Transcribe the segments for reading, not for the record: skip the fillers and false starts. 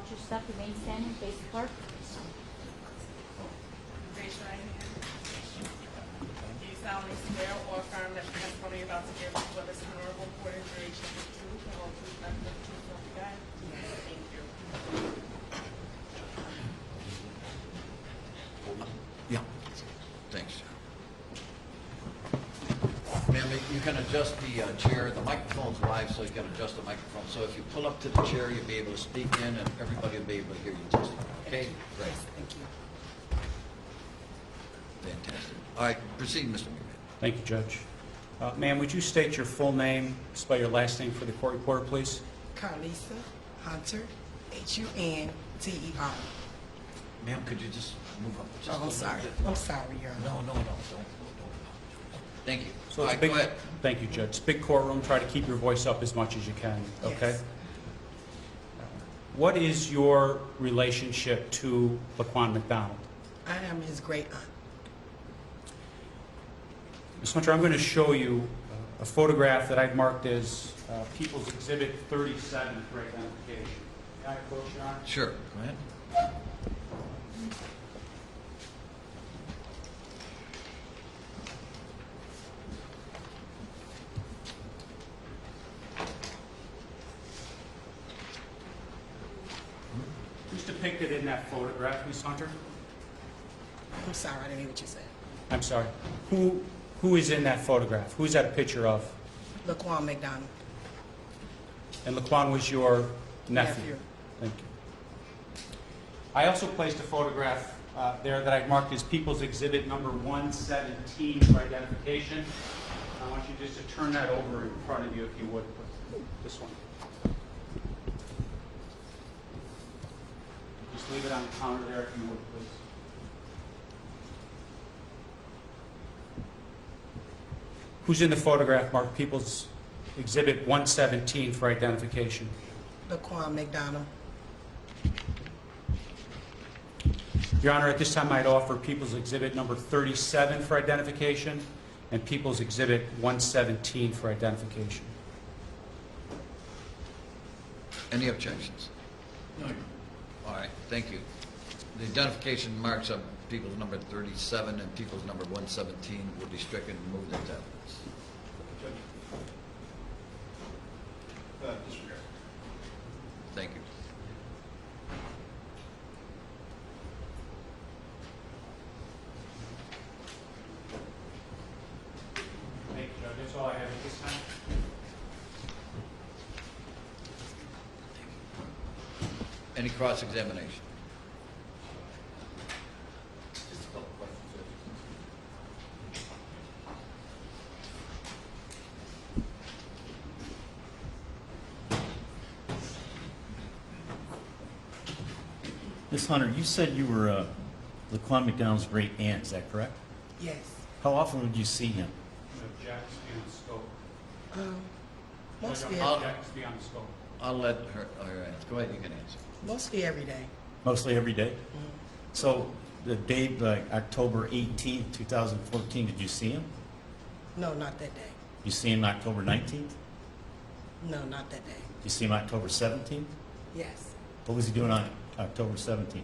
your step, remain standing, face the clerk. Raise your right hand. Do you solemnly swear or affirm that the testimony you're about to give before this honorable court is the truth, the whole truth, nothing but the truth, so help you God? Yes. Thank you. Yeah, thanks. Ma'am, you can adjust the chair. The microphone's live, so you can adjust the microphone. So if you pull up to the chair, you'll be able to speak in, and everybody will be able to hear you testify. Okay? Great. Thank you. Fantastic. All right, proceed, Mr. McMahon. Thank you, Judge. Ma'am, would you state your full name, spell your last name for the court reporter, please? Carlissa Hunter, Hunter. Ma'am, could you just move up? Just Oh, a I'm little sorry. bit? I'm sorry, Your Honor. No. Don't. Thank you. So All it's right, big, go ahead. Thank you, Judge. It's a big courtroom. Try to keep your voice up as much as you can, okay? Yes. What is your relationship to Laquan McDonald? I am his great aunt. Ms. Hunter, I'm going to show you a photograph that I've marked as People's Exhibit 37 for identification. Can I approach, Your Honor? Sure, go ahead. Who's depicted in that photograph, Ms. Hunter? I'm sorry, I didn't hear what you said. I'm sorry. Who is in that photograph? Who's that a picture of? Laquan McDonald. And Laquan was your nephew? Nephew. Thank you. I also placed a photograph there that I've marked as People's Exhibit number 117 for identification. I want you just to turn that over in front of you if you would. This one. Just leave it on the counter there if you would, please. Who's in the photograph marked People's Exhibit 117 for identification? Laquan McDonald. Your Honor, at this time I'd offer People's Exhibit number 37 for identification and People's Exhibit 117 for identification. Any objections? No. All right, thank you. The identification marks of people's number 37 and people's number 117 will be stricken and moved into evidence. Disregard. Thank you. Thank you, Judge. That's all I have at this time. Any cross-examination? Just a couple questions, sir. Ms. Hunter, you said you were Laquan McDonald's great aunt, is that correct? Yes. How often would you see him? Jack's be on the scope. Mostly, Jack's be on the scope. I'll let her answer. Go ahead, you can answer. mostly every day. Mostly every day? So the date, like October 18th, 2014, did you see him? No, not that day. You see him October 19th? No, not that day. You see him October 17th? Yes. What was he doing on October 17th?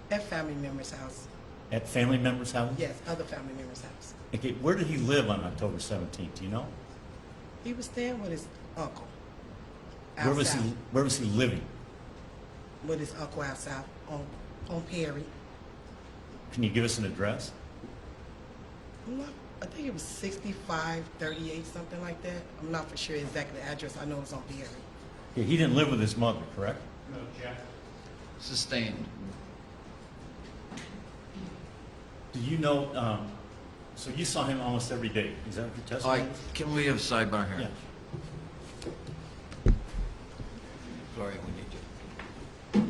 At family member's house. At family member's house? Yes, other family member's house. Okay, where did he live on October 17th? Do you know? He was staying with his uncle. Where was he living? With his uncle out south on Perry. Can you give us an address? I think it was 6538, something like that. I'm not for sure exactly the address. I know it was on Perry. Yeah, he didn't live with his mother, correct? No, Jack. Sustained. Do you know, so you saw him almost every day, is that what your All testimony right, was? can we have sidebar here? Yeah. Sorry, we need you.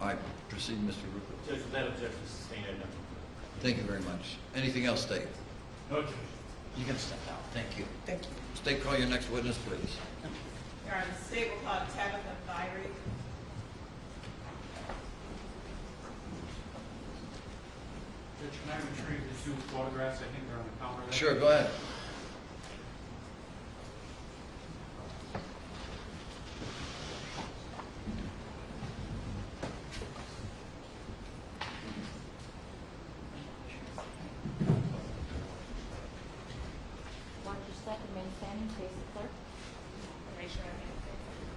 All right, proceed, Mr. Rupert. Judge, without objection, sustained at number. Thank you very much. Anything else, State? No, Judge. You can step out. Thank you. Thank you. State, call your next witness, please. Your Honor, the state will call Tabitha Thiry Judge, can I retrieve the two photographs? I think they're on the counter there. Sure, go ahead. Watch your step and remain standing, face the clerk. Raise your right hand.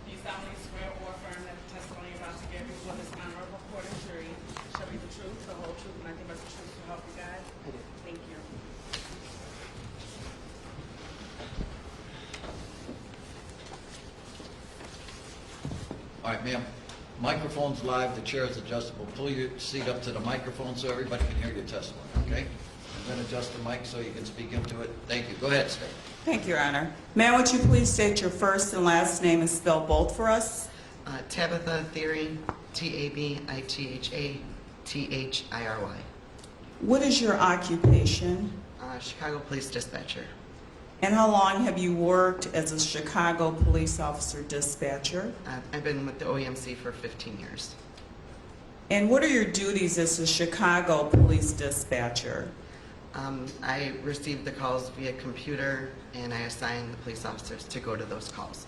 Do you solemnly swear or affirm that the testimony you're about to give before this honorable court and jury shall be the truth, the whole truth, and nothing but the truth to help you God? I do. Thank you. All right, ma'am. Microphone's live, the chair is adjustable. Pull your seat up to the microphone so everybody can hear your testimony, okay? And then adjust the mic so you can speak into it. Thank you. Go ahead, State. Thank you, Your Honor. Ma'am, would you please state your first and last name and spell both for us? Tabitha Thiry, Tabitha Thiry. What is your occupation? Chicago Police Dispatcher. And how long have you worked as a Chicago police officer dispatcher? I've been with the OEMC for 15 years. And what are your duties as a Chicago police dispatcher? I receive the calls via computer, and I assign the police officers to go to those calls.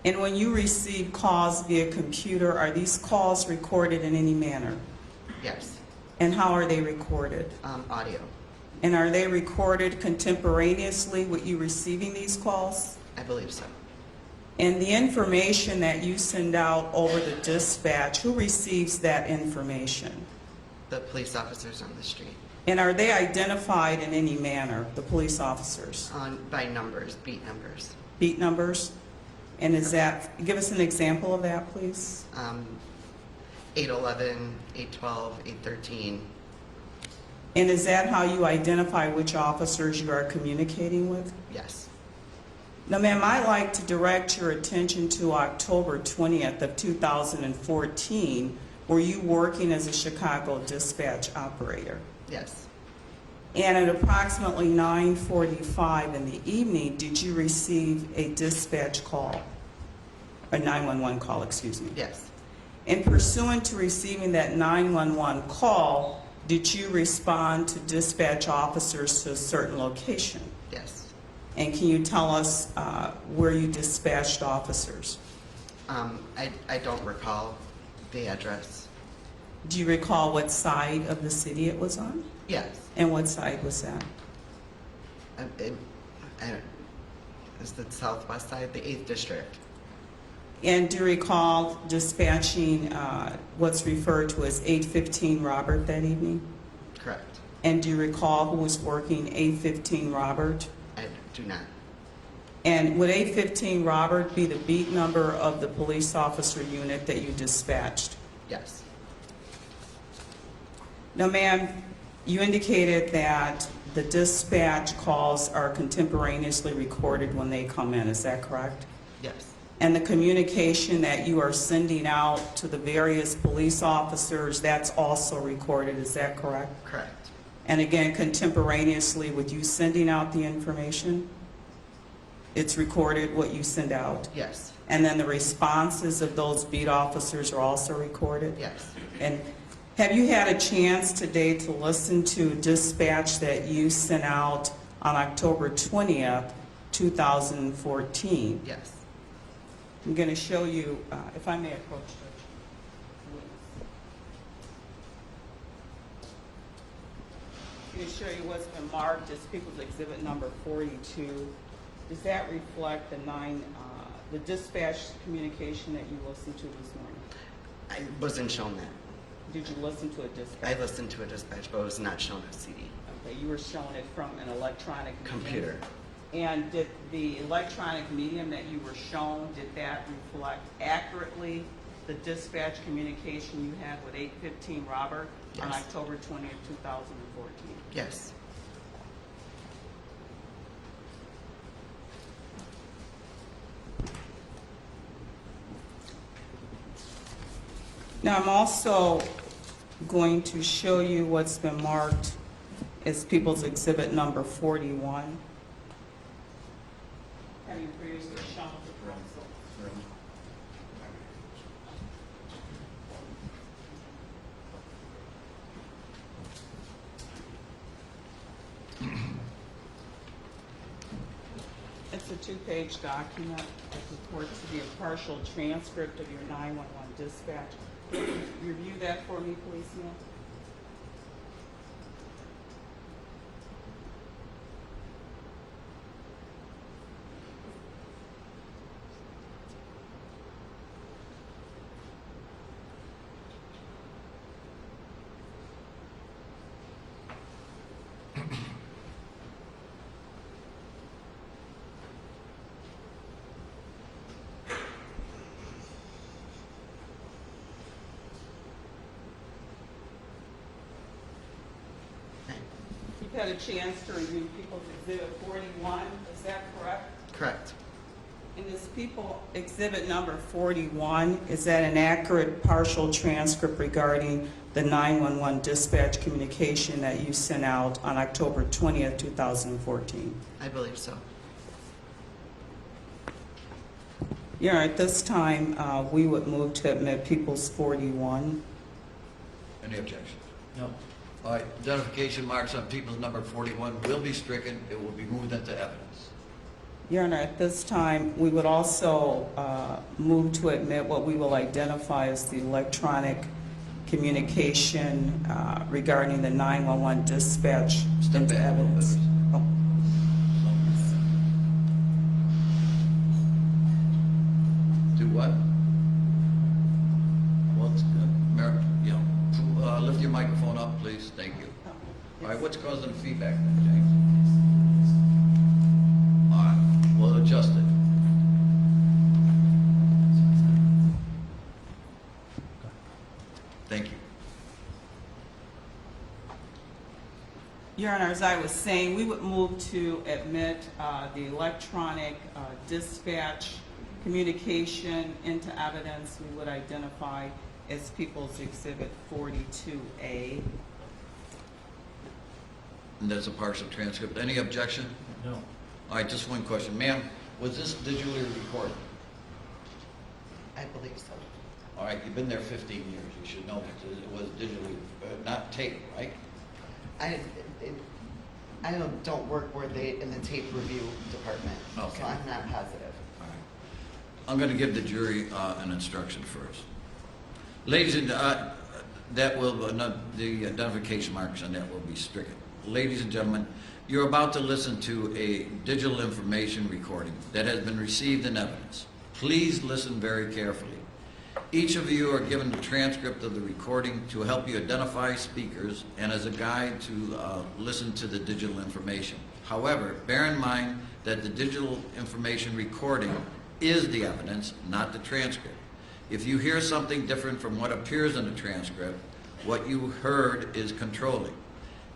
And when you receive calls via computer, are these calls recorded in any manner? Yes. And how are they recorded? Audio. And are they recorded contemporaneously with you receiving these calls? I believe so. And the information that you send out over the dispatch, who receives that information? The police officers on the street. And are they identified in any manner, the police officers? By numbers, beat numbers. Beat numbers? And is that, give us an example of that, please. 811, 812, 813. And is that how you identify which officers you are communicating with? Yes. Now, ma'am, I'd like to direct your attention to October 20th of 2014. Were you working as a Chicago dispatch operator? Yes. And at approximately 9:45 in the evening, did you receive a dispatch call? A 911 call, excuse me. Yes. And pursuant to receiving that 911 call, did you respond to dispatch officers to a certain location? Yes. And can you tell us where you dispatched officers? I don't recall the address. Do you recall what side of the city it was on? Yes. And what side was that? It's the southwest side, the 8th district. And do you recall dispatching what's referred to as 815 Robert that evening? Correct. And do you recall who was working 815 Robert? I do not. And would 815 Robert be the beat number of the police officer unit that you dispatched? Yes. Now, ma'am, you indicated that the dispatch calls are contemporaneously recorded when they come in. Is that correct? Yes. And the communication that you are sending out to the various police officers, that's also recorded. Is that correct? Correct. And again, contemporaneously with you sending out the information, it's recorded what you send out? Yes. And then the responses of those beat officers are also recorded? Yes. And have you had a chance today to listen to dispatch that you sent out on October 20th, 2014? Yes. I'm going to show you, if I may approach Judge. I'm going to show you what's been marked as People's Exhibit number 42. Does that reflect the dispatch communication that you listened to this morning? I wasn't shown that. Did you listen to a dispatch? I listened to a dispatch, but it was not shown a CD. Okay, you were shown it from an electronic medium. Computer. And did the electronic medium that you were shown, did that reflect accurately the dispatch communication you had with 815 Robert on Yes. October 20th, 2014? Yes. Now, I'm also going to show you what's been marked as People's Exhibit number 41. Have you previously shown the council? It's a two-page document that purports to be a partial transcript of your 911 dispatch. Can you review that for me, please, ma'am? You've had a chance to review People's Exhibit 41, is that correct? Correct. And is People Exhibit number 41, is that an accurate partial transcript regarding the 911 dispatch communication that you sent out on October 20th, 2014? I believe so. Yeah, at this time, we would move to admit People's 41. Any objections? No. All right, identification marks on people's number 41 will be stricken. It will be moved into evidence. Your Honor, at this time, we would also move to admit what we will identify as the electronic communication regarding the 911 dispatch Step into back a little bit. evidence. Oh. Do what? Well, it's good. Lift your microphone up, please. Thank you. All right, what's causing the feedback then, James? All right, we'll adjust it. Thank you. Your Honor, as I was saying, we would move to admit the electronic dispatch communication into evidence. We would identify as People's Exhibit 42A. And that's a partial transcript. Any objection? No. All right, just one question. Ma'am, was this digitally recorded? I believe so. All right, you've been there 15 years. You should know it was digitally, not tape, right? I don't work in the tape review department, Okay. so I'm not positive. All right. I'm going to give the jury an instruction first. Ladies and that will the identification marks on that will be stricken. Ladies and gentlemen, you're about to listen to a digital information recording that has been received in evidence. Please listen very carefully. Each of you are given a transcript of the recording to help you identify speakers and as a guide to listen to the digital information. However, bear in mind that the digital information recording is the evidence, not the transcript. If you hear something different from what appears in the transcript, what you heard is controlling.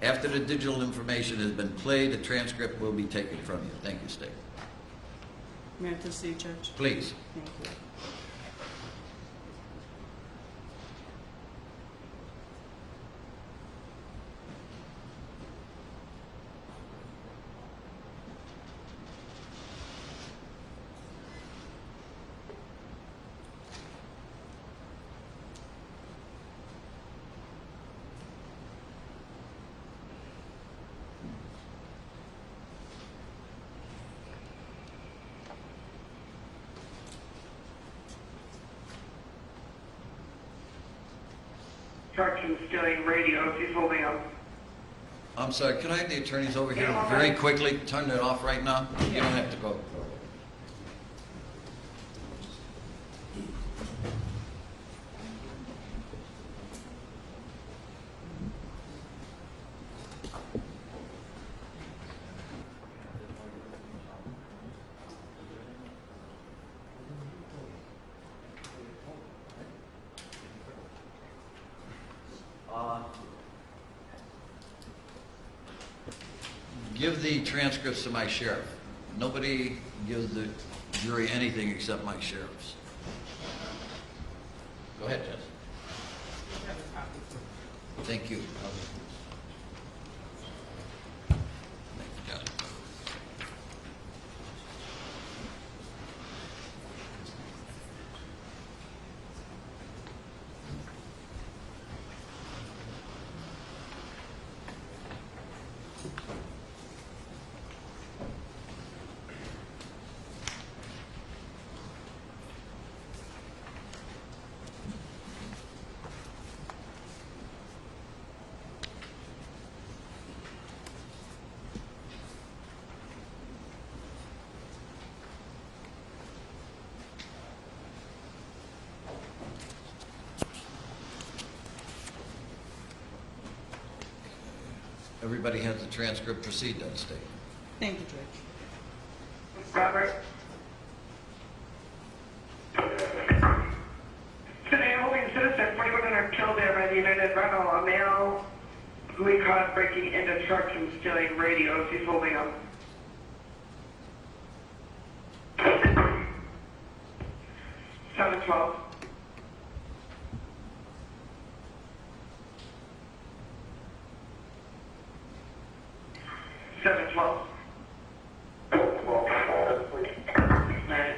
After the digital information has been played, the transcript will be taken from you. Thank you, State. May I proceed, Judge? Please. Thank you. Instructions doing radio if he's holding up. I'm sorry, can I have the attorneys over here very quickly? Turn it off right now. You don't have to go. Give the transcripts to my sheriff. Nobody gives the jury anything except my sheriffs. Go ahead, Jess. Thank you. Thank you, John. everybody has the transcript, proceed then, State. Thank you, Judge. Robert? Today, holding citizen 4100 Kildare by the United Rental, a male who we caught breaking into trucks and stealing radios. He's holding them. 712. Alright.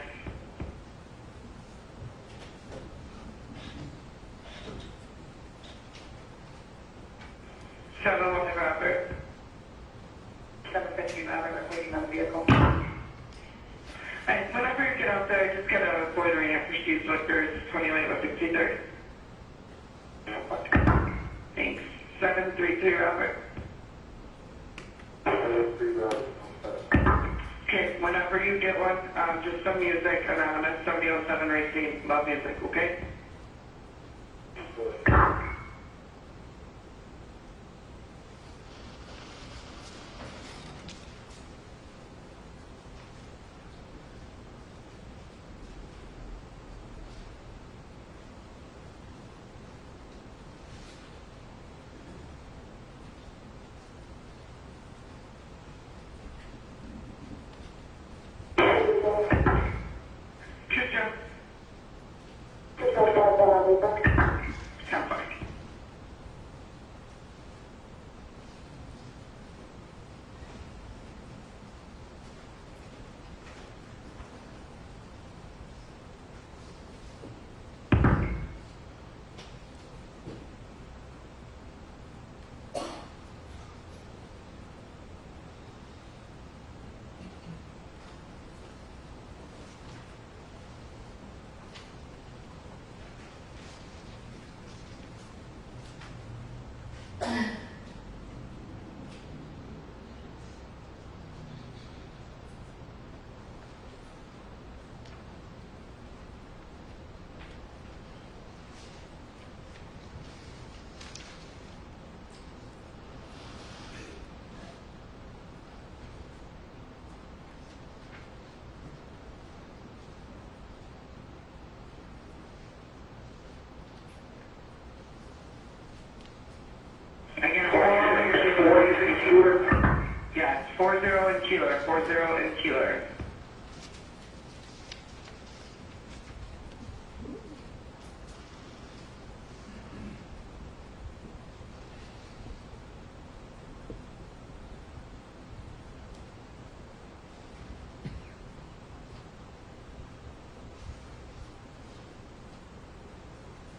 711 Robert. 715 Robert, waiting on the vehicle. Alright, whenever you get out there, just get a loitering after Steve's Liquors, 28 with 63rd. Thanks. 733 Robert. Okay, whenever you get one, just some music, anonymous, 7007 Racing, love music, okay? Good job. Sound fine. Again, 40 in Keeler. Yeah, it's 40 in Keeler, 40 in Keeler.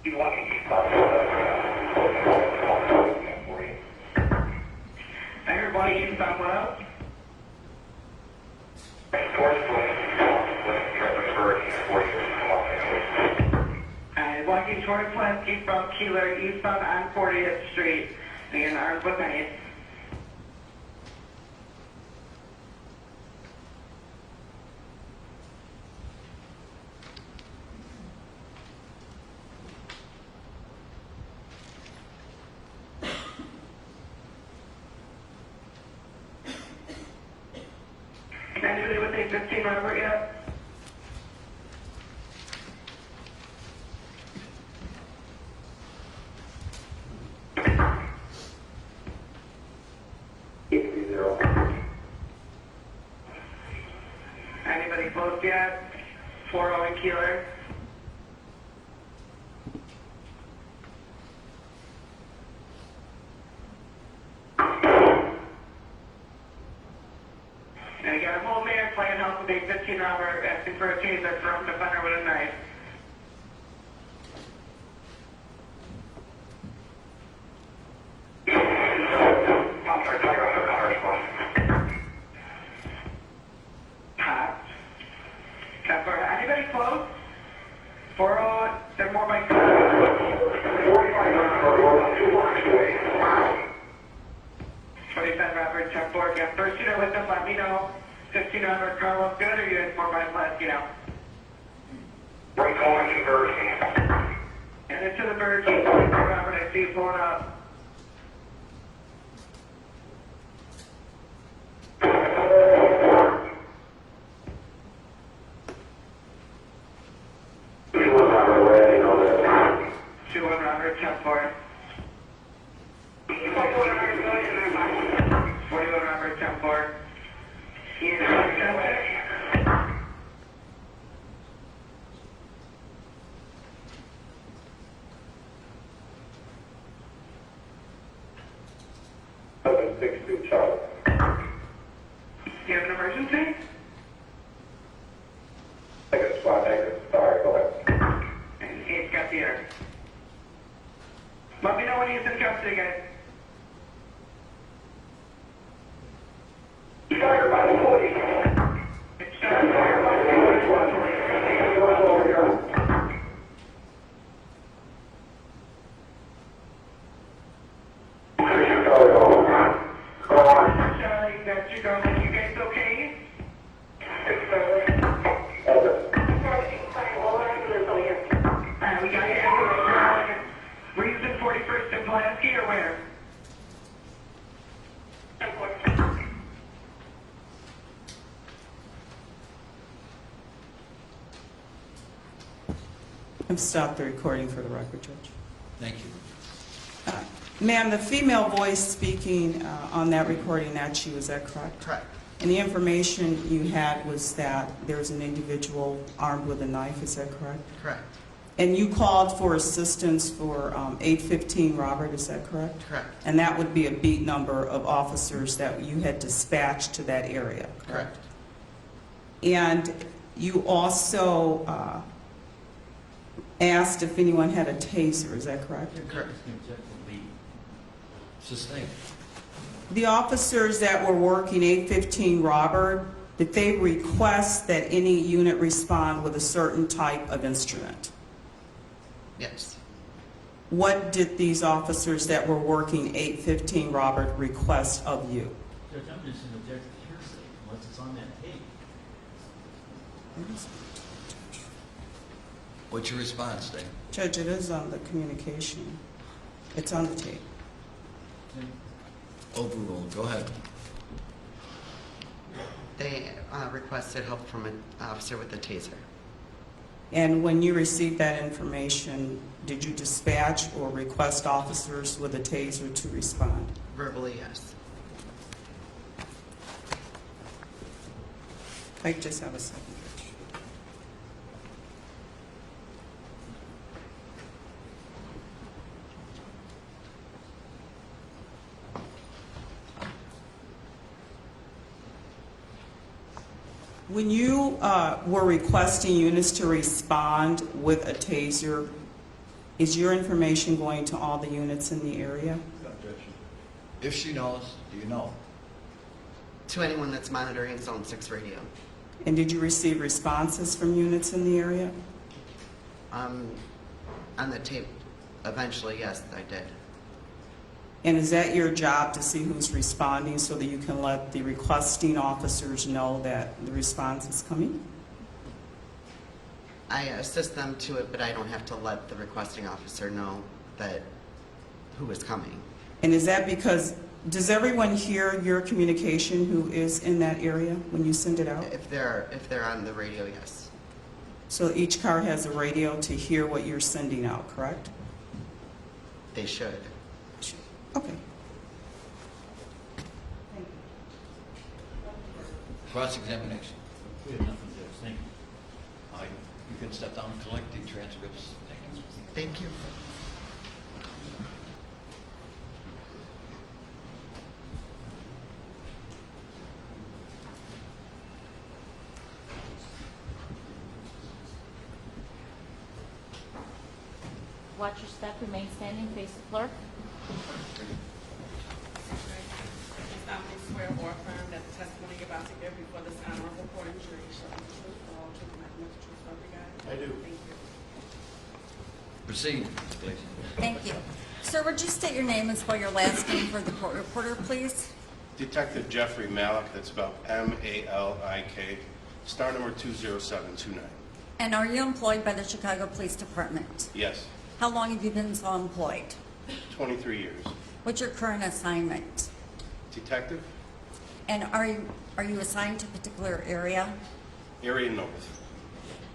You want me everybody eastbound what else? Alright, walking towards Lansky from Keeler, eastbound on 40th Street. Again, armed with knives. Anybody with a 15 Robert yet? Anybody close yet? 40 in Keeler. And you got a whole man playing house with a 15 Robert asking for a taser from defender with a knife. Hot. Anybody close? 40, they're more by 25 Robert, 10-4. If you have first unit with them, let me know. 15 Robert, Carlos, good, or you guys more by left, you know? We're calling to Virgin. And into the Virgin, Robert, I see you pulling up. 762 Charlie. You have an emergency? Negative, spot negative. Sorry, go ahead. And it's got the air. Let me know when he's in custody, guys. Starter by the police. It's starter by the police. Charlie, that's your girl. You guys okay? We got ambulance. Were you in 41st and Pulaski or where? I've stopped the recording for the record, Judge. Thank you. Ma'am, the female voice speaking on that recording, that she was that correct? Correct. And the information you had was that there's an individual armed with a knife, is that correct? Correct. And you called for assistance for 815 Robert, is that correct? Correct. And that would be a beat number of officers that you had dispatched to that area, correct? Correct. And you also asked if anyone had a taser, is that correct? Correct. Sustained. The officers that were working 815 Robert, did they request that any unit respond with a certain type of instrument? Yes. What did these officers that were working 815 Robert request of you? Judge, I'm just an objective hearsay unless it's on that tape. What's your response, Dave? Judge, it is on the communication. It's on the tape. Overruled. Go ahead. They requested help from an officer with a taser. And when you received that information, did you dispatch or request officers with a taser to respond? Verbally, yes. I just have a second. When you were requesting units to respond with a taser, is your information going to all the units in the area? If she knows, do you know? To anyone that's monitoring Zone 6 radio. And did you receive responses from units in the area? On the tape, eventually, yes, I did. And is that your job to see who's responding so that you can let the requesting officers know that the response is coming? I assist them to it, but I don't have to let the requesting officer know that who is coming. And is that because, does everyone hear your communication who is in that area when you send it out? If they're on the radio, yes. So each car has a radio to hear what you're sending out, correct? They should. Okay. Cross-examination. We have nothing, Judge. Thank you. You can step down and collect the transcripts. Thank you. Thank you. Watch your step, remain standing, face the clerk. I swear or affirm that the testimony you're about to give before this honorable court and jury shall be true, the whole truth, and nothing but the truth, so help you God. I do. Thank you. Proceed, please. Thank you. Sir, would you state your name and spell your last name for the court reporter, please? Detective Jeffrey Malik, that's spelled M-A-L-I-K, star number 20729. And are you employed by the Chicago Police Department? Yes, How long have you been so employed? 23 years. What's your current assignment? Detective, And are you assigned to a particular area? area north.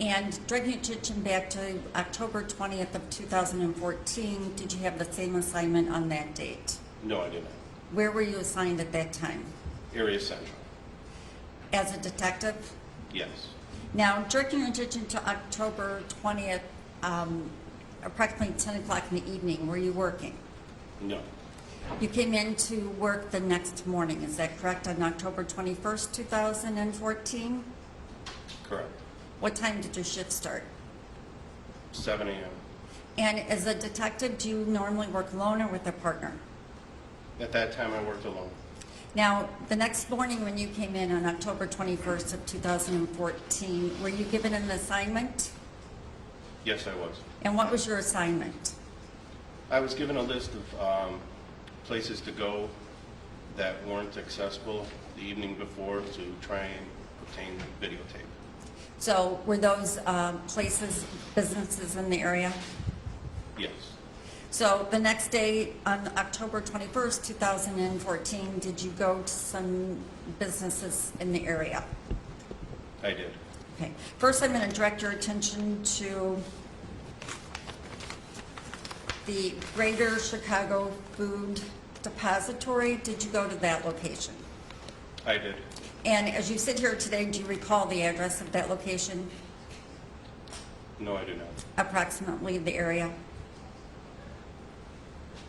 And dragging your attention back to October 20th of 2014, did you have the same assignment on that date? No, I did not. Where were you assigned at that time? Area central. As a detective? Yes. Now, directing your attention to October 20th, approximately 10 o'clock in the evening, were you working? No. You came in to work the next morning, is that correct, on October 21st, 2014? Correct. What time did your shift start? 7 a.m. And as a detective, do you normally work alone or with a partner? At that time, I worked alone. Now, the next morning when you came in on October 21st of 2014, were you given an assignment? Yes, I was. And what was your assignment? I was given a list of places to go that weren't accessible the evening before to try and obtain videotape. So were those places, businesses in the area? Yes, So the next day, on October 21st, 2014, did you go to some businesses in the area? I did. Okay. First, I'm going to direct your attention to the Greater Chicago Food Depository. Did you go to that location? I did. And as you sit here today, do you recall the address of that location? No, I do not. Approximately the area?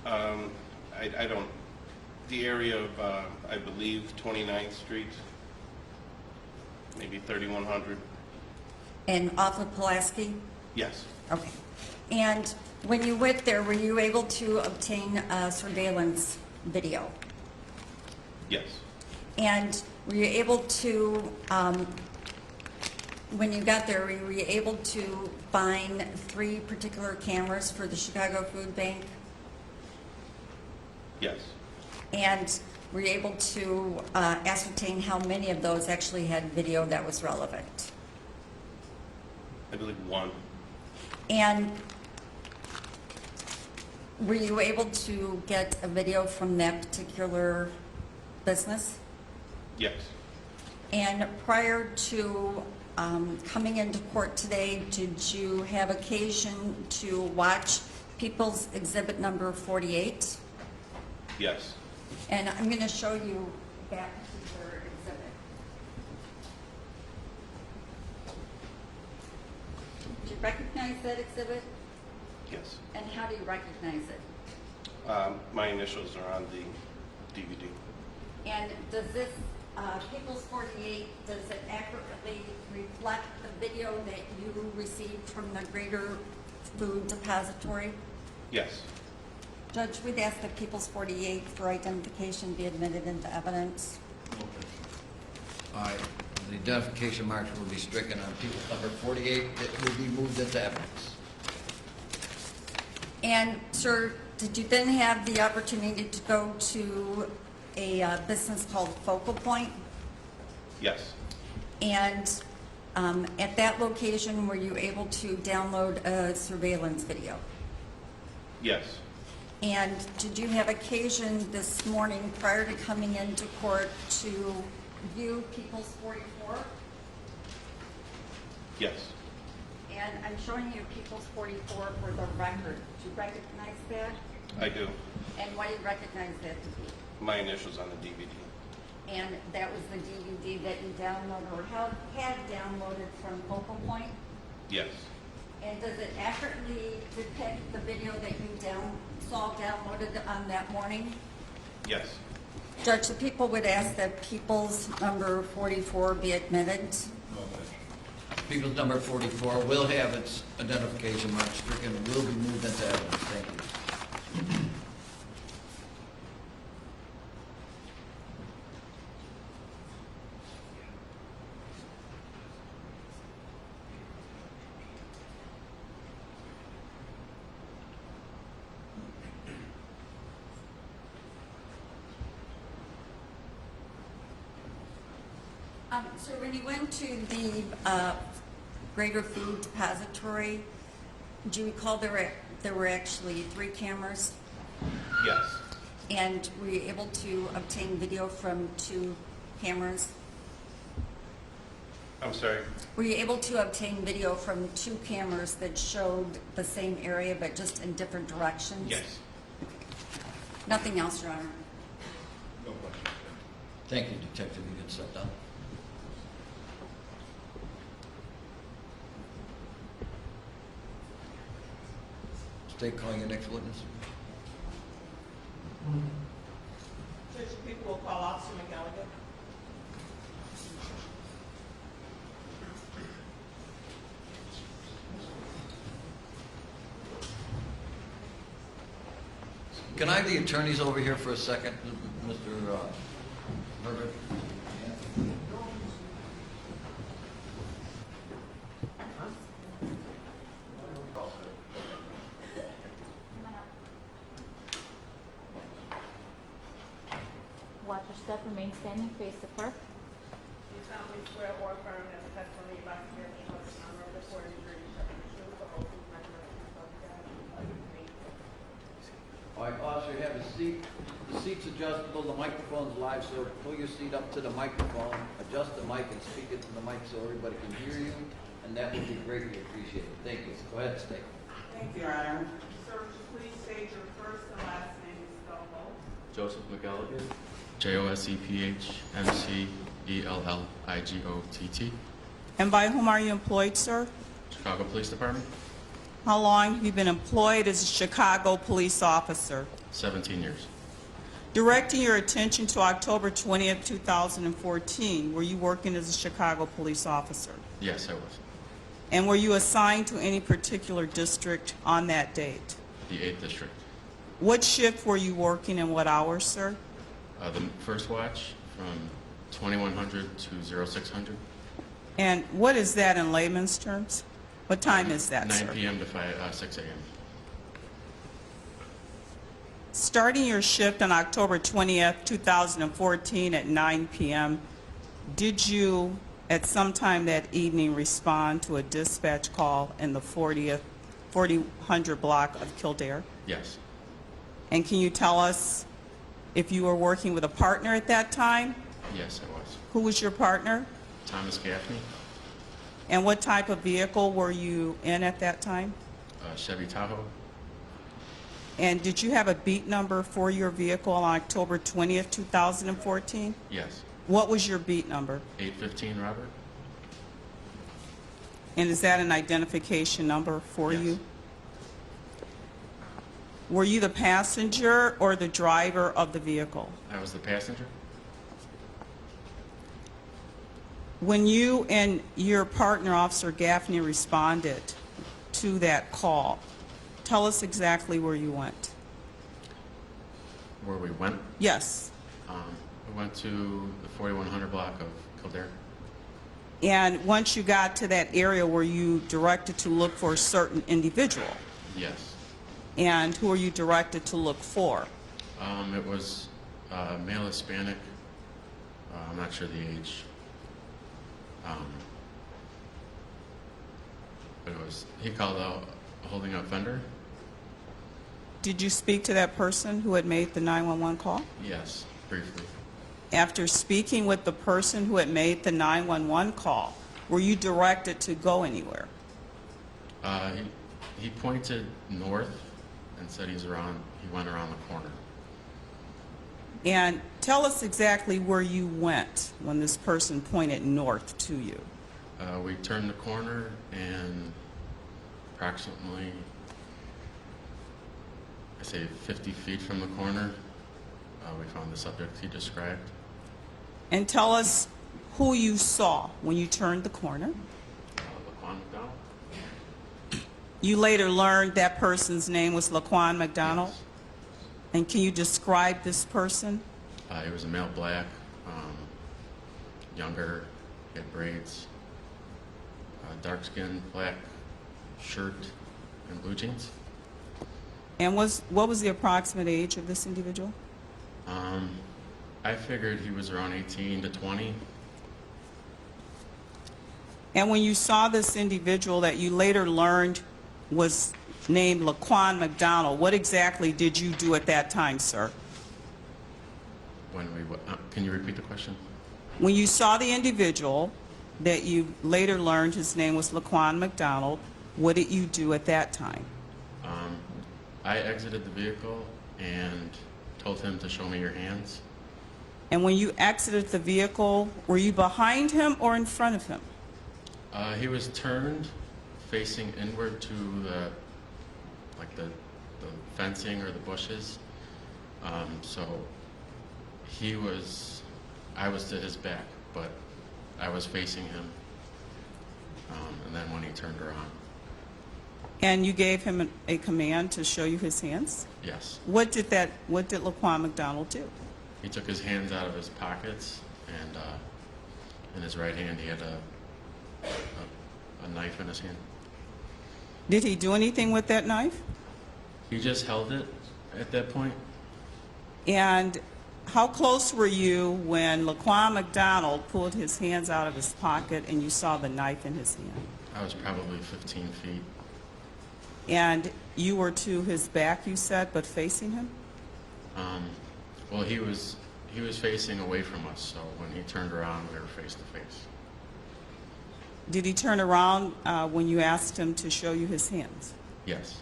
I don't. The area of, I believe, 29th Street, maybe 3100. And off of Pulaski? Yes, Okay. And when you went there, were you able to obtain surveillance video? yes, And were you able to, when you got there, were you able to find 3 particular cameras for the Chicago Food Bank? yes. And were you able to ascertain how many of those actually had video that was relevant? I believe 1. And were you able to get a video from that particular business? Yes, And prior to coming into court today, did you have occasion to watch People's Exhibit number 48? yes, And I'm going to show you that particular exhibit. Do you recognize that exhibit? yes. And how do you recognize it? My initials are on the DVD. And does this People's 48, does it accurately reflect the video that you received from the Greater Food Depository? Yes, Judge, we'd ask that People's 48 for identification be admitted into evidence. All right, the identification marks will be stricken on people number 48. It will be moved into evidence. And, sir, did you then have the opportunity to go to a business called Focal Point? yes, And at that location, were you able to download a surveillance video? yes, And did you have occasion this morning, prior to coming into court, to view People's 44? yes, And I'm showing you People's 44 for the record. Do you recognize that? I do. And what do you recognize that to be? My initials on the DVD. And that was the DVD that you downloaded or had downloaded from Focal Point? Yes, And does it accurately depict the video that you saw downloaded on that morning? yes, Judge, the people would ask that People's number 44 be admitted. People's number 44 will have its identification mark stricken and will be moved into evidence. Thank you. So when you went to the Greater Food Depository, do you recall there were actually 3 cameras? yes, And were you able to obtain video from 2 cameras? I'm sorry. Were you able to obtain video from 2 cameras that showed the same area but just in different directions? Yes. Nothing else, Your Honor. No question. Thank you, Detective. You can sit down. State, calling your next witness. Can I have the attorneys over here for a second, Mr. Herbert? Watch your step, remain standing, face the clerk. Do you solemnly swear or affirm that the testimony you're about to give before this honorable court is true, shall be the truth, the whole truth, nothing but the truth, so help you God? All right, officer, have a seat. The seat's adjustable, the microphone's live, so pull your seat up to the microphone, adjust the mic and speak it to the mic so everybody can hear you, and that would be greatly appreciated. Thank you. Go ahead, stay. Thank you, Your Honor. Sir, would you please state your first and last name and spell both? Joseph McGilligan, JOSEPHMCELLIGOTT, And by whom are you employed, sir? Chicago Police Department, How long have you been employed as a Chicago police officer? 17 years. Directing your attention to October 20th, 2014, were you working as a Chicago police officer? Yes, I was. And were you assigned to any particular district on that date? The 8th District. What shift were you working and what hours, sir? The first watch from 2100 to 0600. And what is that in layman's terms? What time is that, 9 sir? p.m. to 6 a.m. Starting your shift on October 20th, 2014 at 9 p.m., did you at some time that evening respond to a dispatch call in the 4000 block of Kildare? Yes. And can you tell us if you were working with a partner at that time? Yes, I was. Who was your partner? Thomas Gaffney, And what type of vehicle were you in at that time? Chevy Tahoe. And did you have a beat number for your vehicle on October 20th, 2014? Yes. What was your beat number? 815 Robert. And is that an identification number for Yes. you? Were you the passenger or the driver of the vehicle? I was the passenger. When you and your partner, Officer Gaffney, responded to that call, tell us exactly where you went. Where we went? Yes. We went to the 4100 block of Kildare. And once you got to that area, were you directed to look for a certain individual? Yes. And who are you directed to look for? It was male Hispanic. I'm not sure the age. But he called out holding up offender. Did you speak to that person who had made the 911 call? Yes, briefly. After speaking with the person who had made the 911 call, were you directed to go anywhere? He pointed north and said he went around the corner. And tell us exactly where you went when this person pointed north to you. We turned the corner and approximately, I say 50 feet from the corner, we found the subject he described. And tell us who you saw when you turned the corner. Laquan McDonald. You later learned that person's name was Laquan McDonald. Yes. And can you describe this person? He was a male black, younger, he had braids, dark skin, black shirt, and blue jeans. And what was the approximate age of this individual? I figured he was around 18 to 20. And when you saw this individual that you later learned was named Laquan McDonald, what exactly did you do at that time, sir? Can you repeat the question? When you saw the individual that you later learned his name was Laquan McDonald, what did you do at that time? I exited the vehicle and told him to show me your hands. And when you exited the vehicle, were you behind him or in front of him? He was turned facing inward to the fencing or the bushes. So I was to his back, but I was facing him. And then when he turned around. And you gave him a command to show you his hands? Yes. What did Laquan McDonald do? He took his hands out of his pockets, and in his right hand he had a knife in his hand. Did he do anything with that knife? He just held it at that point. And how close were you when Laquan McDonald pulled his hands out of his pocket and you saw the knife in his hand? I was probably 15 feet. And you were to his back, you said, but facing him? Well, he was facing away from us, so when he turned around, we were face to face. Did he turn around when you asked him to show you his hands? Yes.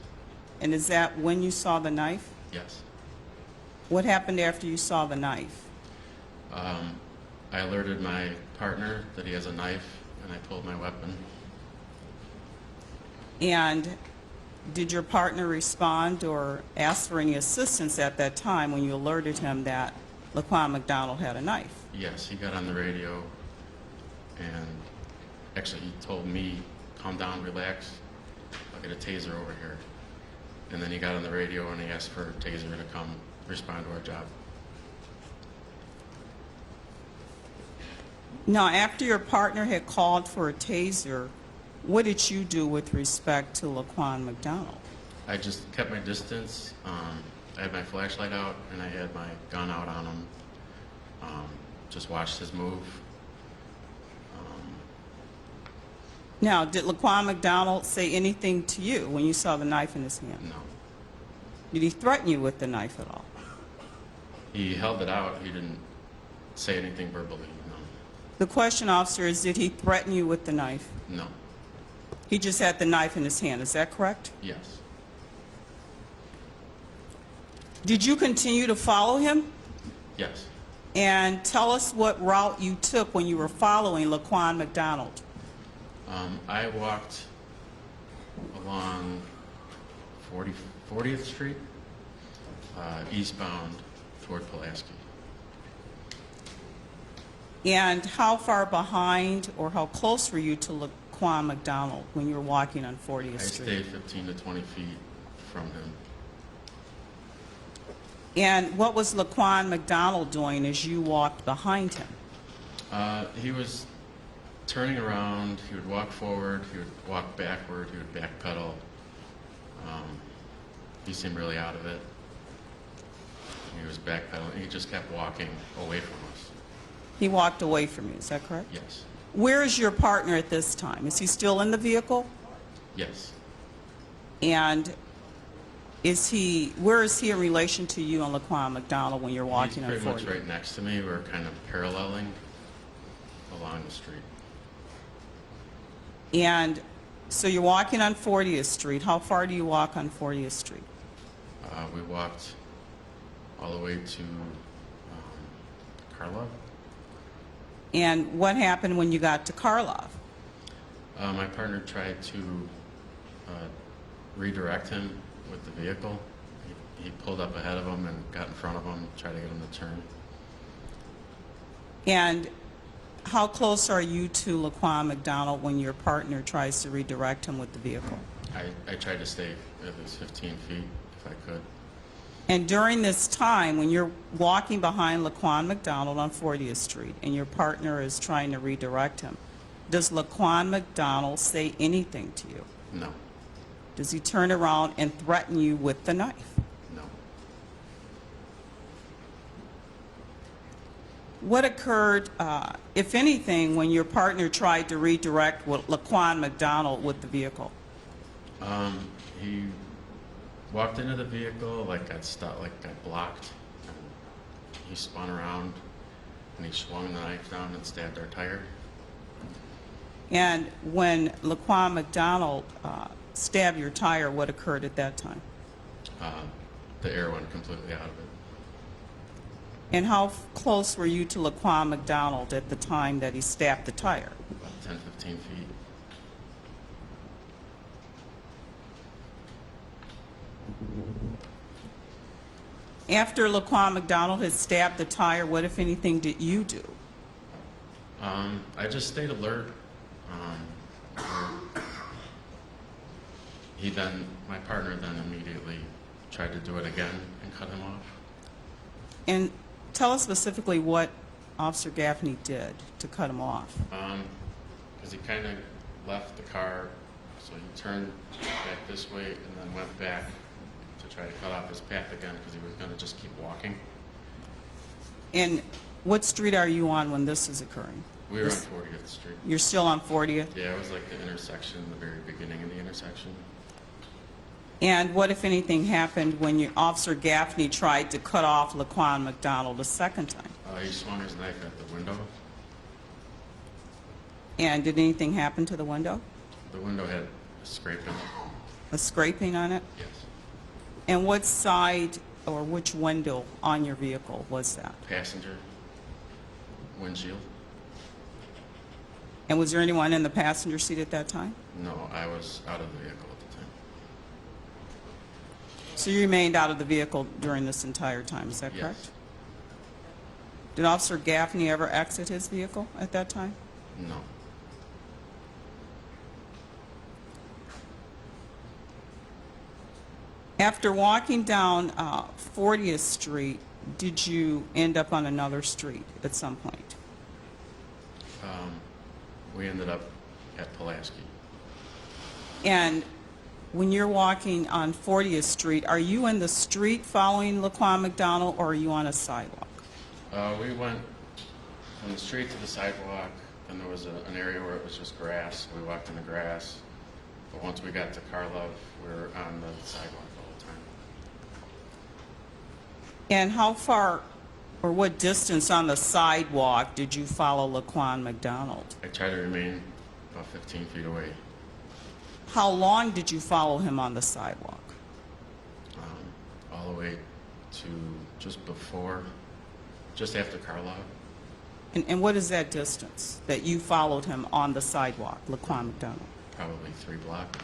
And is that when you saw the knife? Yes. What happened after you saw the knife? I alerted my partner that he has a knife, and I pulled my weapon. And did your partner respond or ask for any assistance at that time when you alerted him that Laquan McDonald had a knife? Yes, he got on the radio, and actually he told me, calm down, relax, I'll get a taser over here. And then he got on the radio and he asked for a taser to come respond to our job. Now, after your partner had called for a taser, what did you do with respect to Laquan McDonald? I just kept my distance. I had my flashlight out and I had my gun out on him. Just watched his move. Now, did Laquan McDonald say anything to you when you saw the knife in his hand? No. Did he threaten you with the knife at all? He held it out. He didn't say anything verbally, no. The question, officer, is did he threaten you with the knife? No. He just had the knife in his hand, is that correct? Yes. Did you continue to follow him? Yes. And tell us what route you took when you were following Laquan McDonald. I walked along 40th Street, eastbound toward Pulaski. And how far behind or how close were you to Laquan McDonald when you were walking on 40th I Street? stayed 15 to 20 feet from him. And what was Laquan McDonald doing as you walked behind him? He was turning around. He would walk forward. He would walk backward. He would backpedal. He seemed really out of it. He was backpedaling. He just kept walking away from us. He walked away from you, is that correct? Yes. Where is your partner at this time? Is he still in the vehicle? Yes. And where is he in relation to you and Laquan McDonald when you're walking on He's 40? pretty much right next to me. We're kind of paralleling along the street. And so you're walking on 40th Street. How far do you walk on 40th Street? We walked all the way to Karlov. And what happened when you got to Karlov? My partner tried to redirect him with the vehicle. He pulled up ahead of him and got in front of him, tried to get him to turn. And how close are you to Laquan McDonald when your partner tries to redirect him with the vehicle? I tried to stay at least 15 feet if I could. And during this time, when you're walking behind Laquan McDonald on 40th Street and your partner is trying to redirect him, does Laquan McDonald say anything to you? No. Does he turn around and threaten you with the knife? No. What occurred, if anything, when your partner tried to redirect Laquan McDonald with the vehicle? He walked into the vehicle, got blocked, and he spun around and he swung the knife down and stabbed our tire. And when Laquan McDonald stabbed your tire, what occurred at that time? The air went completely out of it. And how close were you to Laquan McDonald at the time that he stabbed the tire? About 10, 15 feet. After Laquan McDonald had stabbed the tire, what, if anything, did you do? I just stayed alert. my partner then immediately tried to do it again and cut him off. And tell us specifically what Officer Gaffney did to cut him off. Because he kind of left the car, so he turned back this way and then went back to try to cut off his path again because he was going to just keep walking. And what street are you on when this is occurring? We were on 40th Street. You're still on 40th? Yeah, it was like the intersection, the very beginning of the intersection. And what, if anything, happened when Officer Gaffney tried to cut off Laquan McDonald a second time? He swung his knife at the window. And did anything happen to the window? The window had a scraping. A scraping on it? Yes. And what side or which window on your vehicle was that? Passenger windshield. And was there anyone in the passenger seat at that time? No, I was out of the vehicle at the time. So you remained out of the vehicle during this entire time, is that correct? Yes. Did Officer Gaffney ever exit his vehicle at that time? No. After walking down 40th Street, did you end up on another street at some point? We ended up at Pulaski. And when you're walking on 40th Street, are you in the street following Laquan McDonald, or are you on a sidewalk? We went from the street to the sidewalk, and there was an area where it was just grass. We walked in the grass. But once we got to Carlissa, we were on the sidewalk the whole time. And how far or what distance on the sidewalk did you follow Laquan McDonald? I tried to remain about 15 feet away. How long did you follow him on the sidewalk? All the way to just after Carlissa. And what is that distance that you followed him on the sidewalk, Laquan McDonald? Probably 3 blocks.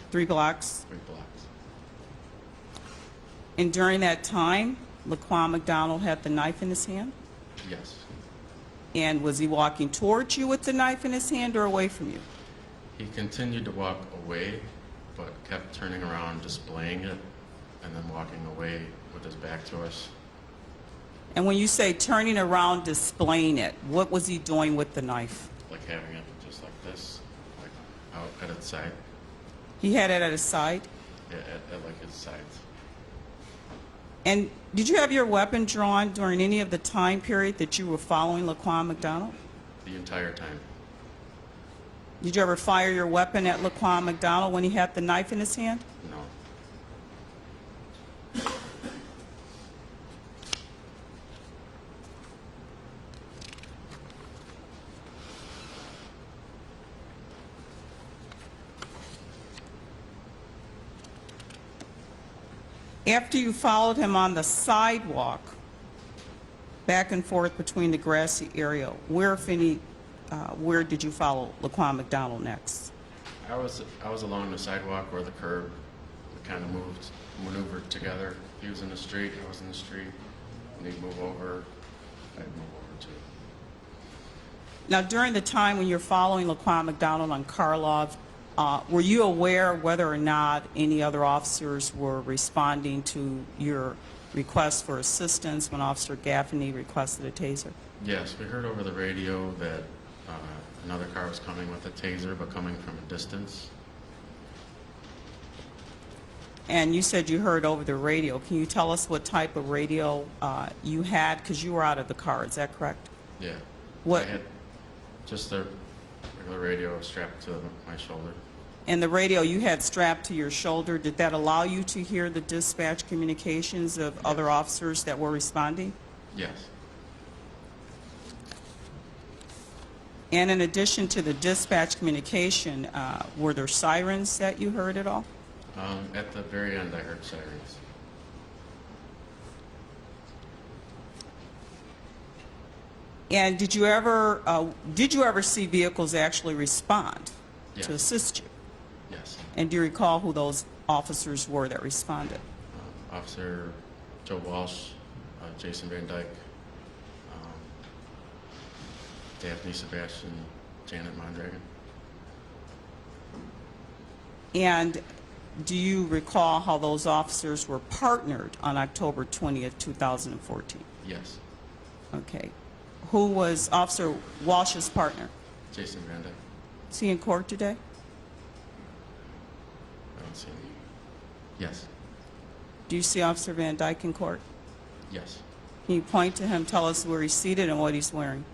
3 blocks? 3 blocks. And during that time, Laquan McDonald had the knife in his hand? Yes. And was he walking towards you with the knife in his hand or away from you? He continued to walk away, but kept turning around, displaying it, and then walking away with his back to us. And when you say turning around, displaying it, what was he doing with the knife? Like having it just like this, like out at its side. He had it at his side? Yeah, at like his sides. And did you have your weapon drawn during any of the time period that you were following Laquan McDonald? The entire time. Did you ever fire your weapon at Laquan McDonald when he had the knife in his hand? No. After you followed him on the sidewalk, back and forth between the grassy area, where, if any, where did you follow Laquan McDonald next? I was along the sidewalk or the curb. We kind of maneuvered together. He was in the street, I was in the street. When he'd move over, I'd move over too. Now, during the time when you're following Laquan McDonald on Carlissa, were you aware whether or not any other officers were responding to your request for assistance when Officer Gaffney requested a taser? Yes, we heard over the radio that another car was coming with a taser, but coming from a distance. And you said you heard over the radio. Can you tell us what type of radio you had? Because you were out of the car, is that correct? Yeah. What? I had just a regular radio strapped to my shoulder. And the radio you had strapped to your shoulder, did that allow you to hear the dispatch communications of other officers that were responding? Yes. And in addition to the dispatch communication, were there sirens that you heard at all? At the very end, I heard sirens. And did you ever see vehicles actually respond Yes. to assist you? Yes. And do you recall who those officers were that responded? Officer Joe Walsh, Jason Van Dyke, Daphne Sebastian, Janet Mondragon. And do you recall how those officers were partnered on October 20th, 2014? Yes. Okay. Who was Officer Walsh's partner? Jason Van Dyke. Is he in court today? I don't see him. Yes. Do you see Officer Van Dyke in court? Yes. Can you point to him, tell us where he's seated and what he's wearing?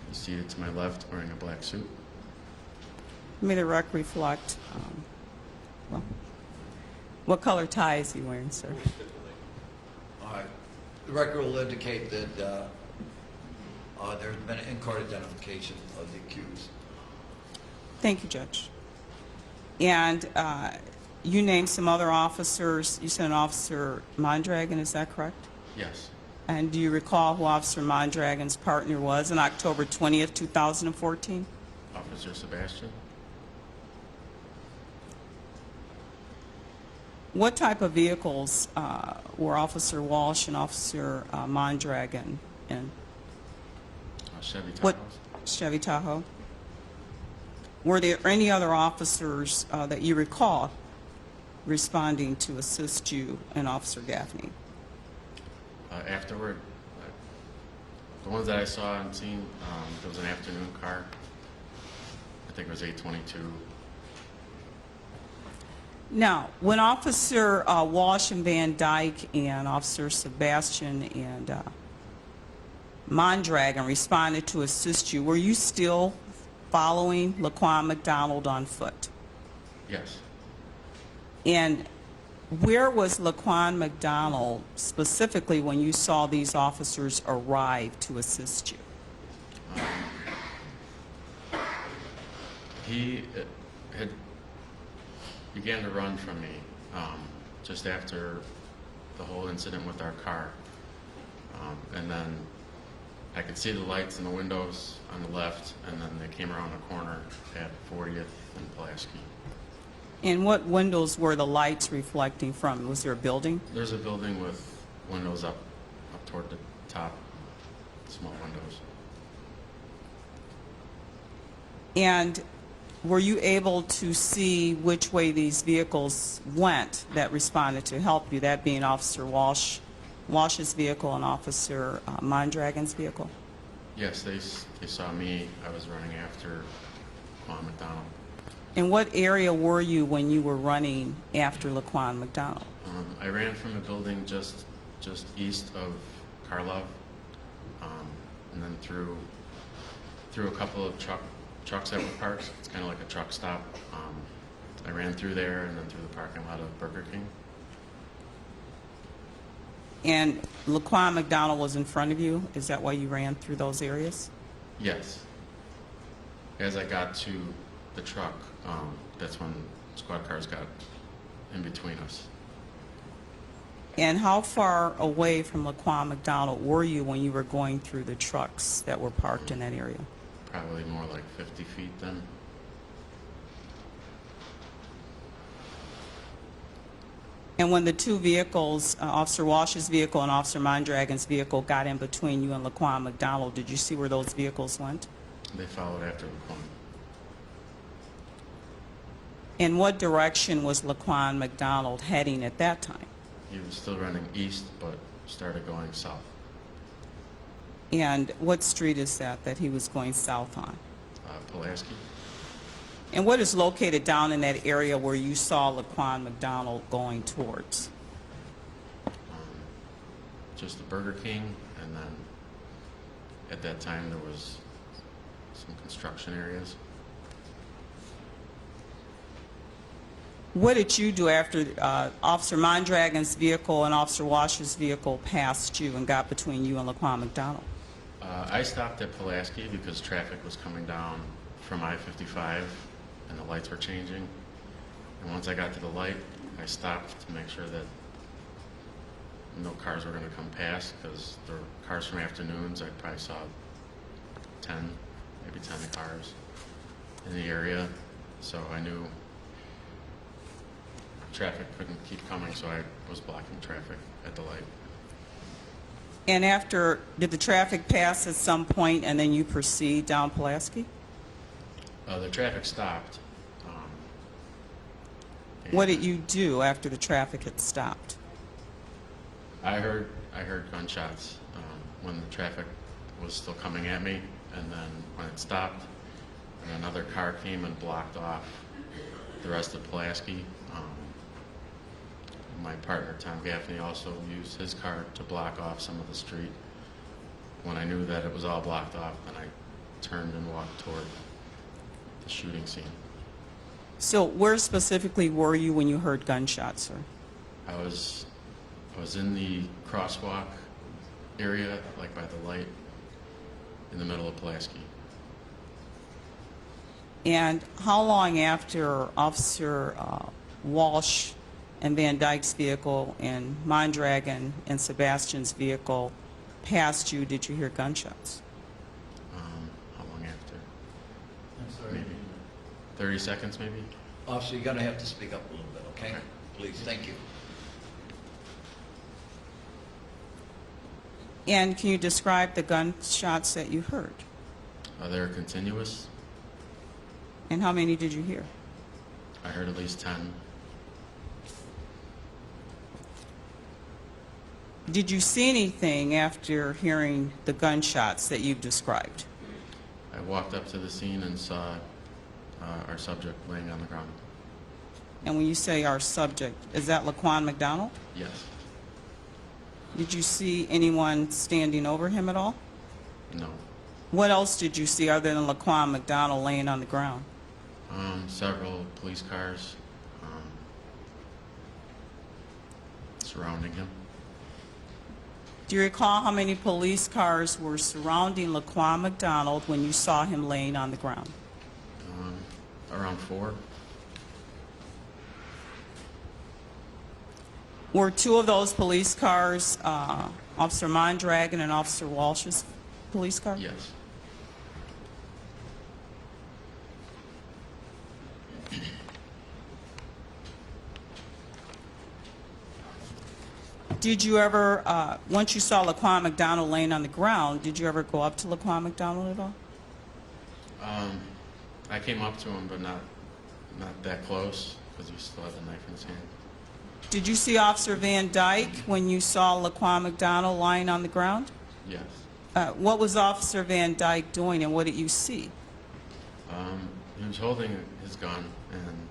He's seated to my left, wearing a black suit. May the record reflect, well, what color tie is he wearing, sir? All right. The record will indicate that there's been an in-court identification of the accused. Thank you, Judge. And you named some other officers. You said an Officer Mondragon, is that correct? Yes. And do you recall who Officer Mondragon's partner was on October 20th, 2014? Officer Sebastian. What type of vehicles were Officer Walsh and Officer Mondragon in? Chevy Tahoe. What Chevy Tahoe? Were there any other officers that you recall responding to assist you and Officer Gaffney? Afterward, the ones that I saw on scene, there was an afternoon car. I think it was 822. Now, when Officer Walsh and Van Dyke and Officer Sebastian and Mondragon responded to assist you, were you still following Laquan Mcdonald on foot? Yes. And where was Laquan Mcdonald specifically when you saw these officers arrive to assist you? He had began to run from me just after the whole incident with our car. And then I could see the lights in the windows on the left, and then they came around the corner at 40th and Pulaski. And what windows were the lights reflecting from? Was there a building? There's a building with windows up toward the top, small windows. And were you able to see which way these vehicles went that responded to help you, that being Officer Walsh's vehicle and Officer Mondragon's vehicle? Yes, they saw me. I was running after Laquan Mcdonald. In what area were you when you were running after Laquan Mcdonald? I ran from a building just east of Karlov, and then through a couple of trucks that were parked. It's kind of like a truck stop. I ran through there and then through the parking lot of Burger King. And Laquan Mcdonald was in front of you? Is that why you ran through those areas? Yes. As I got to the truck, that's when squad cars got in between us. And how far away from Laquan Mcdonald were you when you were going through the trucks that were parked in that area? Probably more like 50 feet then. And when the two vehicles, Officer Walsh's vehicle and Officer Mondragon's vehicle, got in between you and Laquan Mcdonald, did you see where those vehicles went? They followed after Laquan. In what direction was Laquan Mcdonald heading at that time? He was still running east, but started going south. And what street is that he was going south on? Pulaski. And what is located down in that area where you saw Laquan Mcdonald going towards? Just the Burger King, and then at that time there was some construction areas. What did you do after Officer Mondragon's vehicle and Officer Walsh's vehicle passed you and got between you and Laquan Mcdonald? I stopped at Pulaski because traffic was coming down from I-55 and the lights were changing. And once I got to the light, I stopped to make sure that no cars were going to come past, because there were cars from afternoons. I probably saw 10, maybe 10 cars in the area. So I knew traffic couldn't keep coming, so I was blocking traffic at the light. And after, did the traffic pass at some point and then you proceed down Pulaski? The traffic stopped, What did you do after the traffic had stopped? I heard gunshots when the traffic was still coming at me, and then when it stopped, and another car came and blocked off the rest of Pulaski. My partner, Tom Gaffney, also used his car to block off some of the street. When I knew that it was all blocked off, then I turned and walked toward the shooting scene. So where specifically were you when you heard gunshots, sir? I was in the crosswalk area, like by the light, in the middle of Pulaski. And how long after Officer Walsh and Van Dyke's vehicle and Mondragon and Sebastian's vehicle passed you did you hear gunshots? How long after? I'm sorry. Maybe 30 seconds, maybe? Officer, you're going to have to speak up a little bit, okay? Please, thank you. And can you describe the gunshots that you heard? They're continuous. And how many did you hear? I heard at least 10. Did you see anything after hearing the gunshots that you've described? I walked up to the scene and saw our subject laying on the ground. And when you say our subject, is that Laquan McDonald? Yes. Did you see anyone standing over him at all? No. What else did you see other than Laquan McDonald laying on the ground? Several police cars surrounding him. Do you recall how many police cars were surrounding Laquan McDonald when you saw him laying on the ground? Around 4. Were two of those police cars Officer Mondragon and Officer Walsh's police cars? Yes. Did you ever, once you saw Laquan McDonald laying on the ground, did you ever go up to Laquan McDonald at all? I came up to him, but not that close, because he still had the knife in his hand. Did you see Officer Van Dyke when you saw Laquan McDonald lying on the ground? Yes. What was Officer Van Dyke doing, and what did you see? He was holding his gun, and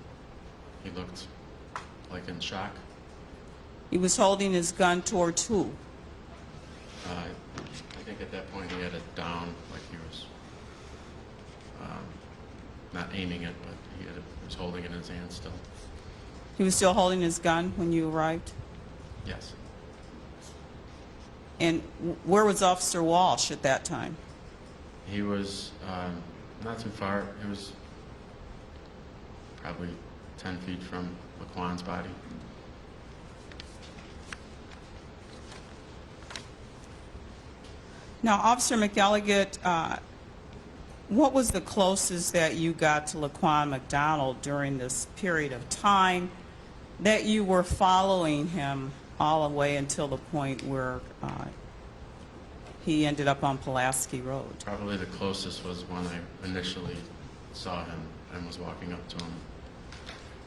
he looked like in shock. He was holding his gun towards who? I think at that point he had it down, like he was not aiming it, but he was holding it in his hand still. He was still holding his gun when you arrived? Yes. And where was Officer Walsh at that time? He was not too far. He was probably 10 feet from Laquan's body. Now, Officer McElligott, what was the closest that you got to Laquan McDonald during this period of time that you were following him all the way until the point where he ended up on Pulaski Road? Probably the closest was when I initially saw him and was walking up to him.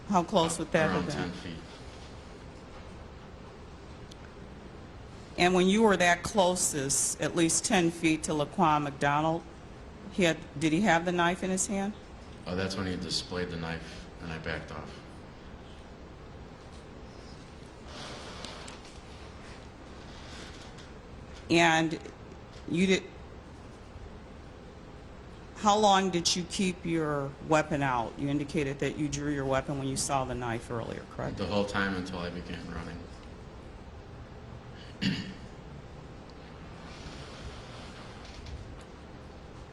How close would that have Around been? 10 feet. And when you were that closest, at least 10 feet to Laquan McDonald, did he have the knife in his hand? Oh, that's when he displayed the knife, and I backed off. And how long did you keep your weapon out? You indicated that you drew your weapon when you saw the knife earlier, correct? The whole time until I began running.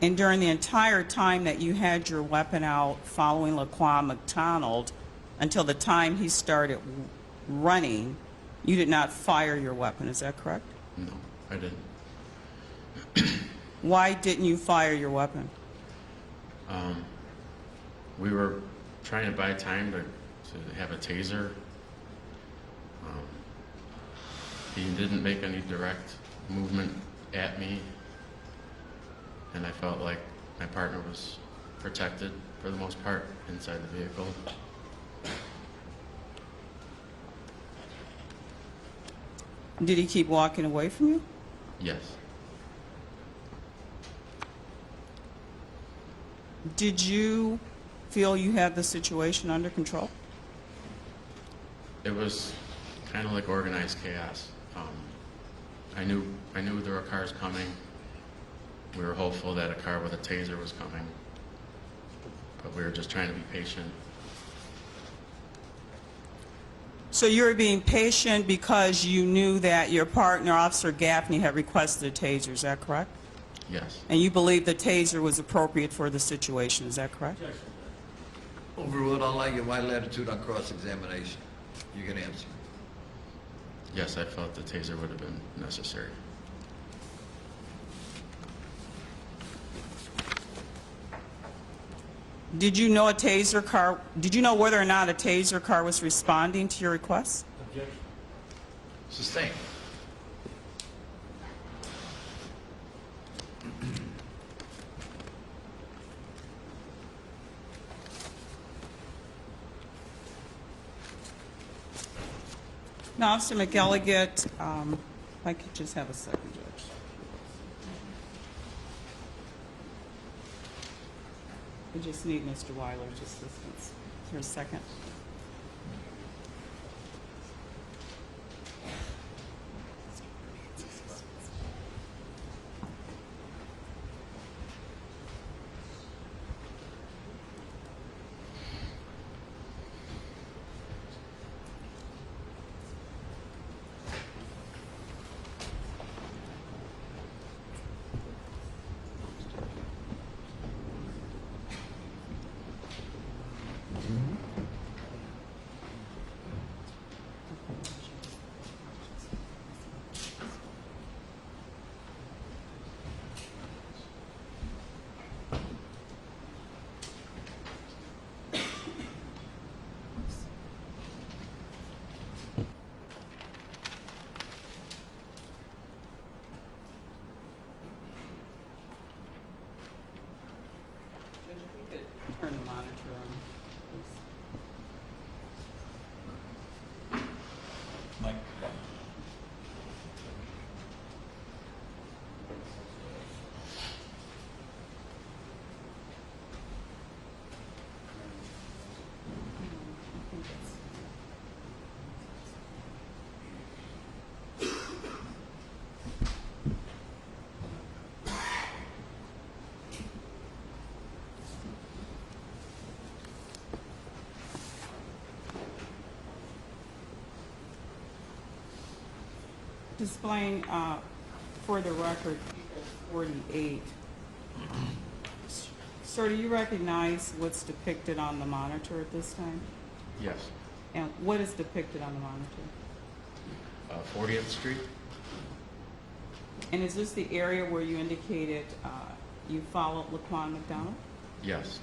And during the entire time that you had your weapon out following Laquan McDonald until the time he started running, you did not fire your weapon, is that correct? No, I didn't. Why didn't you fire your weapon? We were trying to buy time to have a taser. He didn't make any direct movement at me, and I felt like my partner was protected for the most part inside the vehicle. Did he keep walking away from you? Yes. Did you feel you had the situation under control? It was kind of like organized chaos. I knew there were cars coming. We were hopeful that a car with a taser was coming, but we were just trying to be patient. So you were being patient because you knew that your partner, Officer Gaffney, had requested a taser, is that correct? Yes. And you believed the taser was appropriate for the situation, is that correct? Overruled. I'll allow you wide latitude on cross-examination. You can answer. Yes, I felt the taser would have been necessary. Did you know did you know whether or not a taser car was responding to your request? Objection. Sustained. Now, Officer McElligott, if I could just have a second, Judge. We just need Mr. Weiler's assistance for a second. Judge, if we could turn the monitor on, please. Mike. Displaying, for the record, 48. Sir, do you recognize what's depicted on the monitor at this time? Yes. And what is depicted on the monitor? 40th Street? And is this the area where you indicated you followed Laquan Mcdonald? Yes.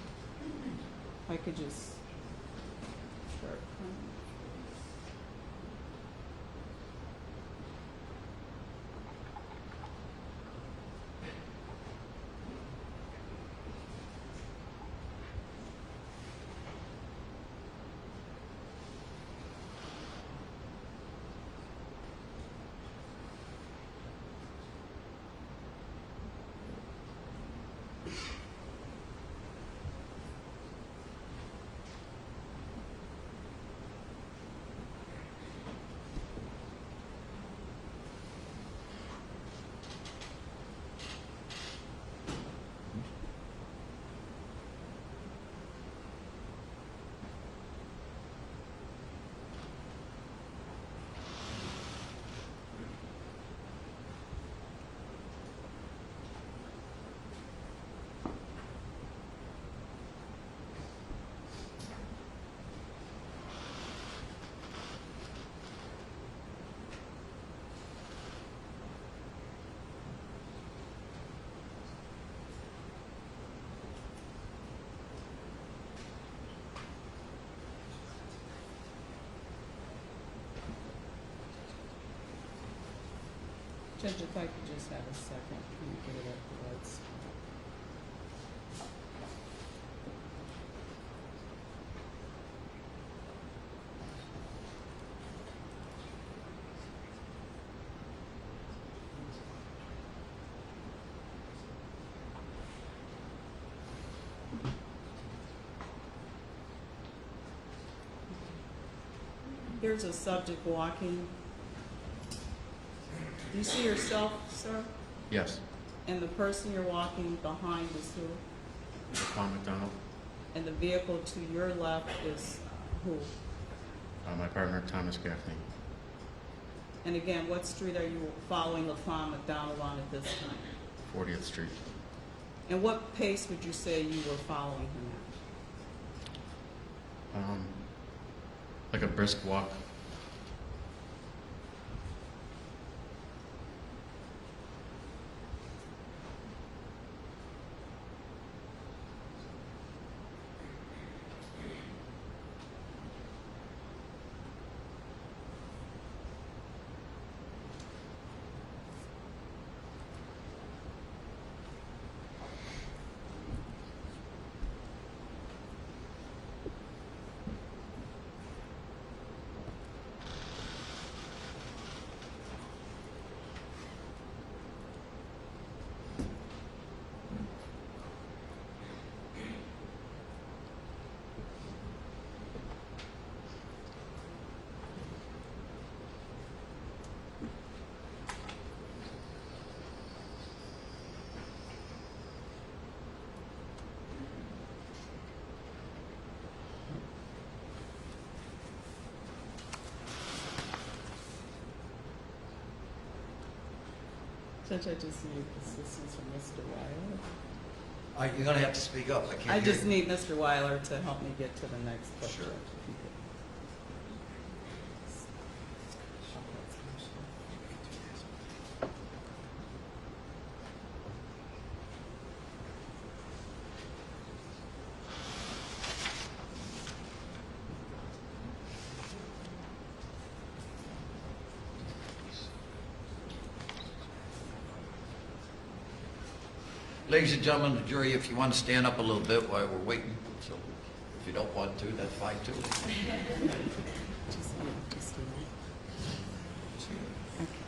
If I could just start. Judge, if I could just have a second, let me get it up the lights. Here's a subject walking. Do you see yourself, sir? Yes. And the person you're walking behind is who? Laquan McDonald. And the vehicle to your left is who? My partner, Thomas Gaffney. And again, what street are you following Laquan McDonald on at this time? 40th Street. And what pace would you say you were following him at? Like a brisk walk. Judge, I just need assistance from Mr. Weiler. You're going to have to speak up. I can't I hear just you. need Mr. Weiler to help me get to the next question. Sure. Ladies and gentlemen, the jury, if you want to stand up a little bit while we're waiting, so if you don't want to, that's fine too.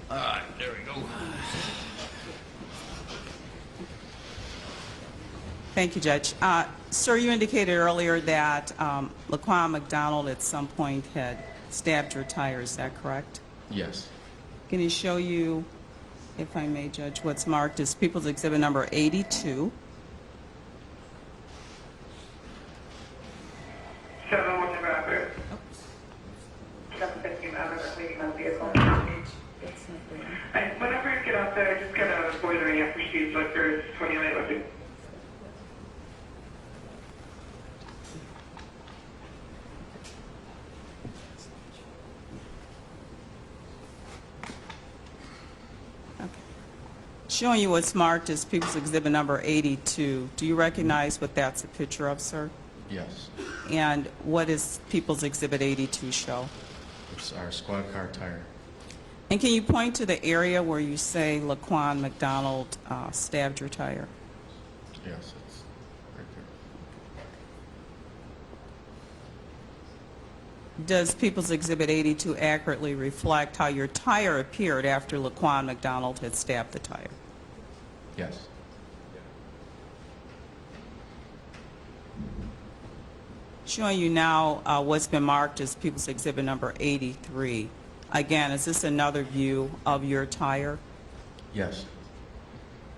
All right, there we go. Thank you, Judge. Sir, you indicated earlier that Laquan McDonald at some point had stabbed your tire. Is that correct? Yes. Can he show you, if I may, Judge, what's marked as People's Exhibit number 82? 7-1 Robert. 7:15 out of the leading on vehicle. That's not the one. And whenever you get out there, just get out of the boiler after she's like there's 20 minutes left. Showing you what's marked as People's Exhibit number 82. Do you recognize what that's a picture of, sir? Yes. And what does People's Exhibit 82 show? It's our squad car tire. And can you point to the area where you say Laquan McDonald stabbed your tire? Yes, it's right there. Does People's Exhibit 82 accurately reflect how your tire appeared after Laquan McDonald had stabbed the tire? Yes. Showing you now what's been marked as People's Exhibit number 83. Again, is this another view of your tire? Yes.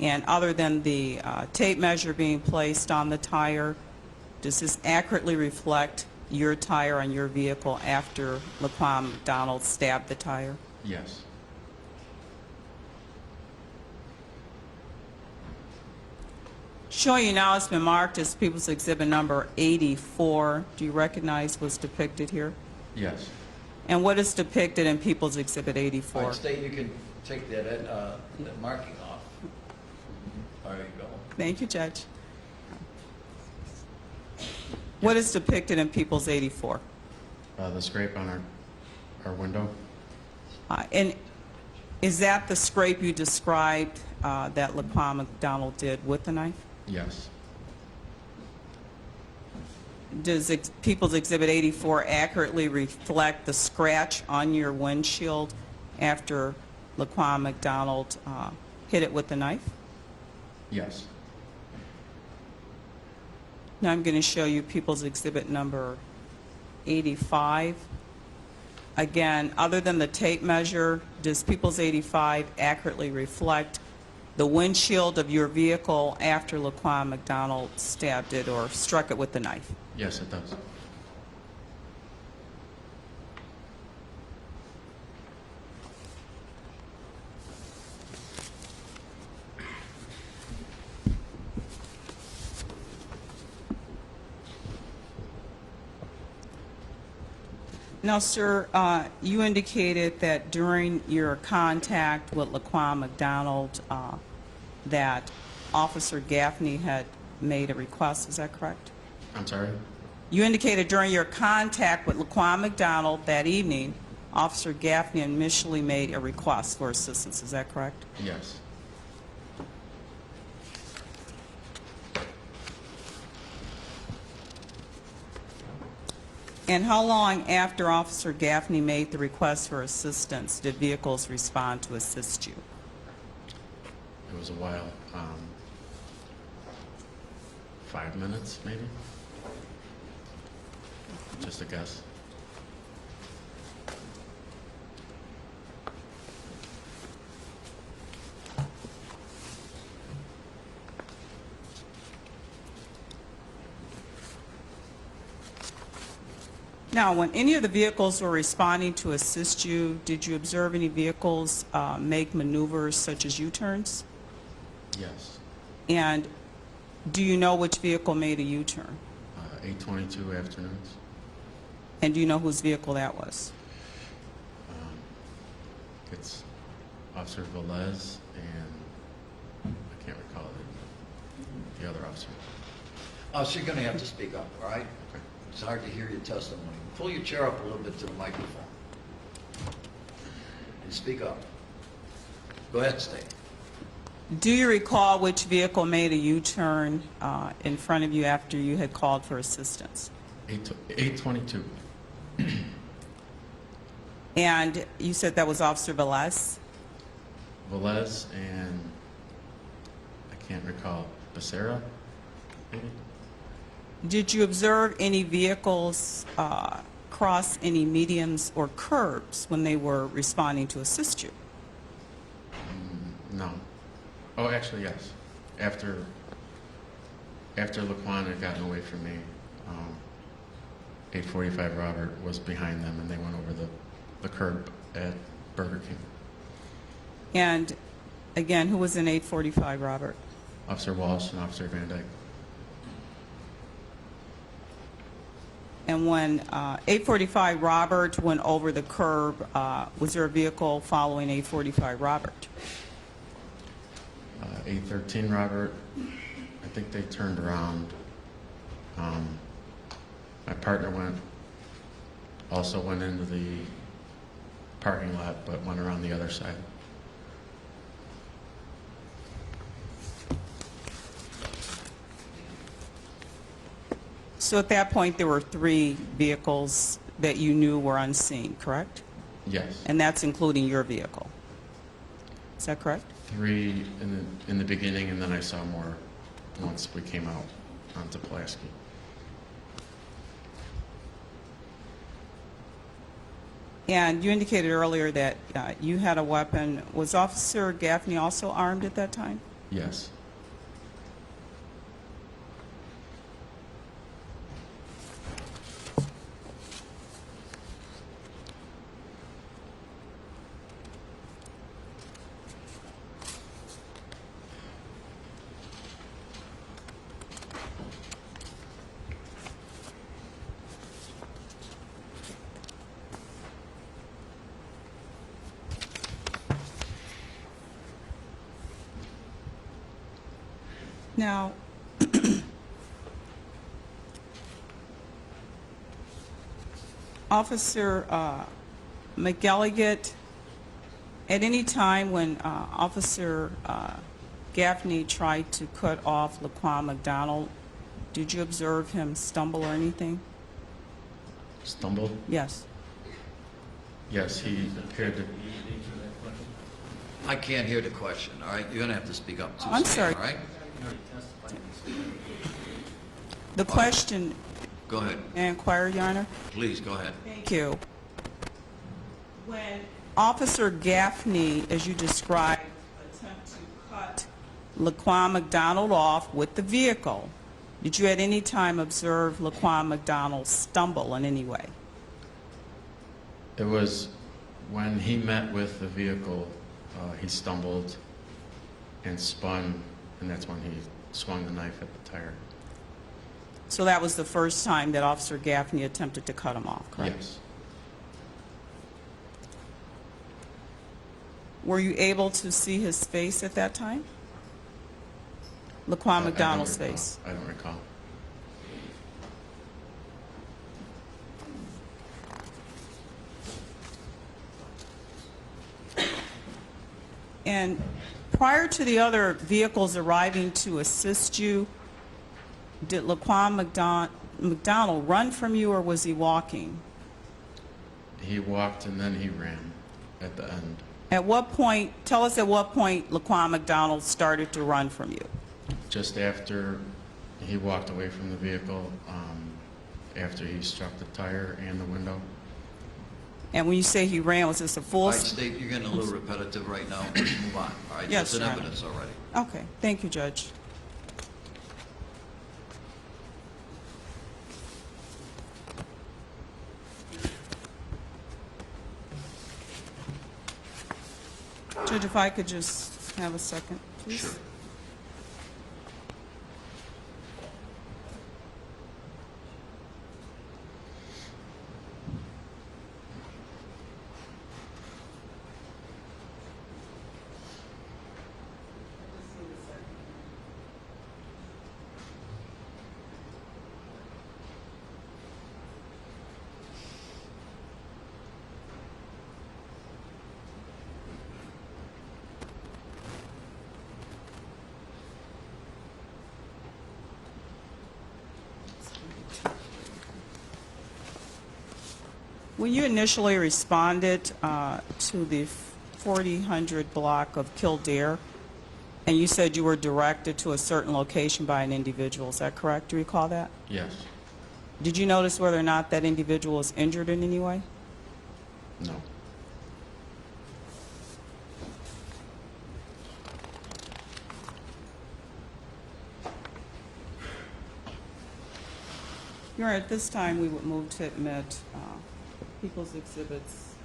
And other than the tape measure being placed on the tire, does this accurately reflect your tire on your vehicle after Laquan McDonald stabbed the tire? Yes. Showing you now it's been marked as People's Exhibit number 84. Do you recognize what's depicted here? Yes. And what is depicted in People's Exhibit 84? All right, State, you can take that marking off. There you go. Thank you, Judge. What is depicted in People's 84? The scrape on our window. And is that the scrape you described that Laquan McDonald did with the knife? Yes. Does People's Exhibit 84 accurately reflect the scratch on your windshield after Laquan McDonald hit it with the knife? Yes. Now I'm going to show you People's Exhibit number 85. again, other than the tape measure, does People's 85 accurately reflect the windshield of your vehicle after Laquan McDonald stabbed it or struck it with the knife? Yes, it does. Now, sir, you indicated that during your contact with Laquan McDonald that Officer Gaffney had made a request. Is that correct? I'm sorry? You indicated during your contact with Laquan McDonald that evening, Officer Gaffney initially made a request for assistance. Is that correct? Yes. And how long after Officer Gaffney made the request for assistance did vehicles respond to assist you? It was a while. 5 minutes, maybe? Just a guess. Now, when any of the vehicles were responding to assist you, did you observe any vehicles make maneuvers such as U-turns? Yes. And do you know which vehicle made a U-turn? 8:22 afternoons. And do you know whose vehicle that was? It's Officer Velez and I can't recall the other officer. So you're going to have to speak up, all right? Okay. It's hard to hear your testimony. Pull your chair up a little bit to the microphone. And speak up. Go ahead, state. Do you recall which vehicle made a U-turn in front of you after you had called for assistance? 8:22. And you said that was Officer Velez? Velez and I can't recall, Becerra, maybe? Did you observe any vehicles cross any medians or curbs when they were responding to assist you? No. Oh, actually, yes. After Laquan had gotten away from me, 845 Robert was behind them, and they went over the curb at Burger King. And again, who was in 845 Robert? Officer Walsh and Officer Van Dyke. And when 845 Robert went over the curb, was there a vehicle following 845 Robert? 813 Robert, I think they turned around. My partner also went into the parking lot, but went around the other side. So at that point, there were 3 vehicles that you knew were unseen, correct? Yes. And that's including your vehicle. Is that correct? 3 in the beginning, and then I saw more once we came out onto Pulaski. And you indicated earlier that you had a weapon. Was Officer Gaffney also armed at that time? Yes. Now, Officer McElligott, at any time when Officer Gaffney tried to cut off Laquan McDonald, did you observe him stumble or anything? Stumbled? Yes. Yes, he appeared to. I can't hear the question, all right? You're going to have to speak up too. I'm Stan, sorry. All right? The question, Go ahead. may I inquire, Your Honor? Please, go ahead. Thank you. When Officer Gaffney, as you described, attempt to cut Laquan McDonald off with the vehicle, did you at any time observe Laquan McDonald stumble in any way? It was when he met with the vehicle, he stumbled and spun, and that's when he swung the knife at the tire. So that was the first time that Officer Gaffney attempted to cut him off, correct? Yes. Were you able to see his face at that time? Laquan McDonald's face? I don't recall. And prior to the other vehicles arriving to assist you, did Laquan McDonald run from you, or was he walking? He walked and then he ran at the end. At what point, tell us at what point Laquan McDonald started to run from you? Just after he walked away from the vehicle, after he struck the tire and the window. And when you say he ran, was this a full... All right, State, you're getting a little repetitive right now. Let's move on. All right, Yes, that's in Your Honor. evidence already. Okay, thank you, Judge. Judge, if I could just have a second, please. Sure. When you initially responded to the 4000 block of Kildare, and you said you were directed to a certain location by an individual, is that correct? Do you recall that? Yes. Did you notice whether or not that individual was injured in any way? No. Your Honor, at this time, we would move to admit People's Exhibits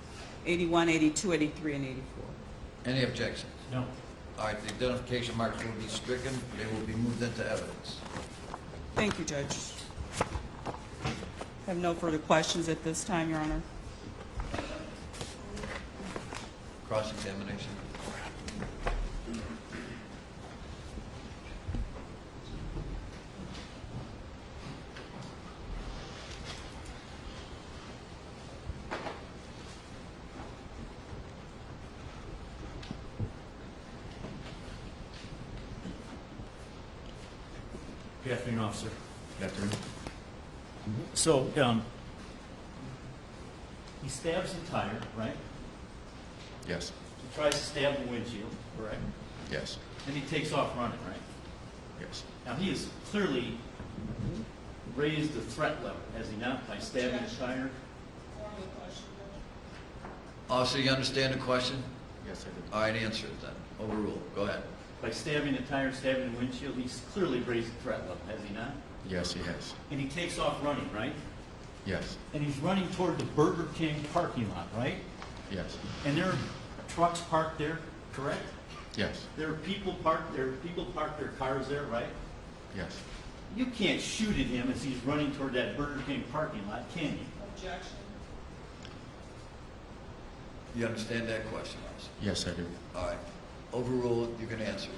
81, 82, 83, and 84. Any objections? No. All right, the identification marks will be stricken. They will be moved into evidence. Thank you, Judge. Have no further questions at this time, Your Honor. Cross-examination. Good afternoon, officer. Good afternoon. So, he stabs the tire, right? Yes. He tries to stab the windshield, correct? Yes. And he takes off running, right? Yes. Now, he has clearly raised the threat level, has he not, by stabbing the tire? Officer, you understand the question? Yes, I did. All right, answer it then. Overruled. Go ahead. By stabbing the tire, stabbing the windshield, he's clearly raised the threat level, has he not? Yes, he has. And he takes off running, right? Yes. And he's running toward the Burger King parking lot, right? Yes. And there are trucks parked there, correct? Yes. There are people parked their cars there, right? Yes. You can't shoot at him as he's running toward that Burger King parking lot, can you? Objection. You understand that question, officer? Yes, I do. All right. Overruled. You can answer.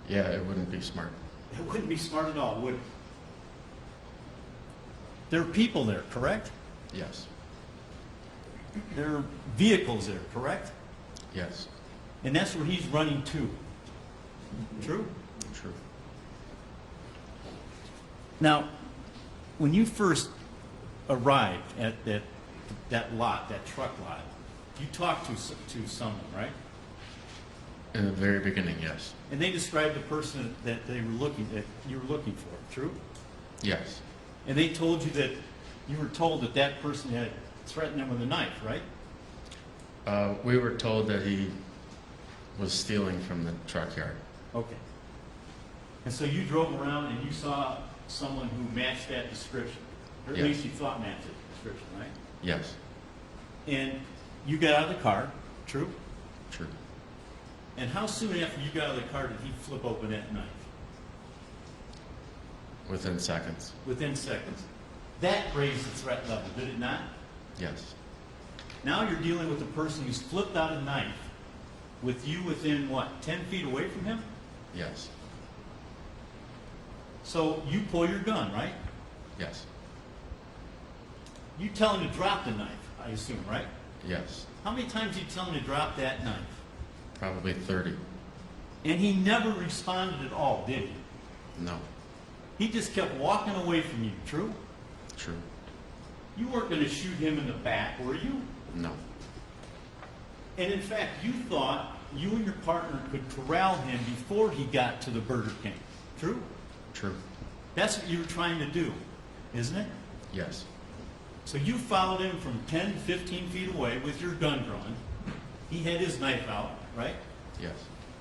Yeah, it wouldn't be smart. It wouldn't be smart at all, would it? There are people there, correct? Yes. There are vehicles there, correct? Yes. And that's where he's running to. True? True. Now, when you first arrived at that lot, that truck lot, you talked to someone, right? In the very beginning, yes. And they described the person that you were looking for, true? Yes. And they told you that you were told that that person had threatened them with a knife, right? We were told that he was stealing from the truck yard. Okay. And so you drove around and you saw someone who matched that description, or at Yes. least you thought matched that description, right? Yes, And you got out of the car, true? true. And how soon after you got out of the car did he flip open that knife? Within seconds. Within seconds. That raised the threat level, did it not? Yes, Now you're dealing with a person who's flipped out a knife with you within, what, 10 feet away from him? yes, So you pull your gun, right? yes, You tell him to drop the knife, I assume, right? yes. How many times did you tell him to drop that knife? Probably 30. And he never responded at all, did he? No, He just kept walking away from you, true? true. You weren't going to shoot him in the back, were you? No, And in fact, you thought you and your partner could corral him before he got to the Burger King, true? true. That's what you were trying to do, isn't it? Yes, So you followed him from 10, 15 feet away with your gun drawn. He had his knife out, right? yes,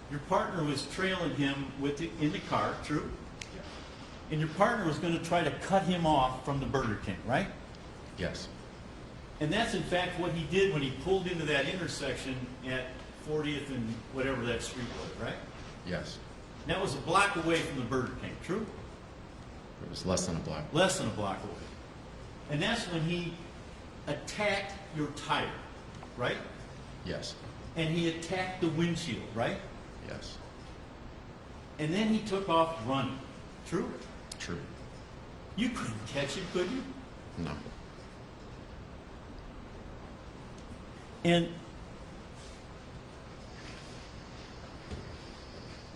Your partner was trailing him in the car, true? And your partner was going to try to cut him off from the Burger King, right? yes, And that's in fact what he did when he pulled into that intersection at 40th and whatever that street was, right? yes. And that was a block away from the Burger King, true? It was less than a block. Less than a block away. And that's when he attacked your tire, right? Yes, And he attacked the windshield, right? yes, And then he took off running, true? true. You couldn't catch him, could you? No, And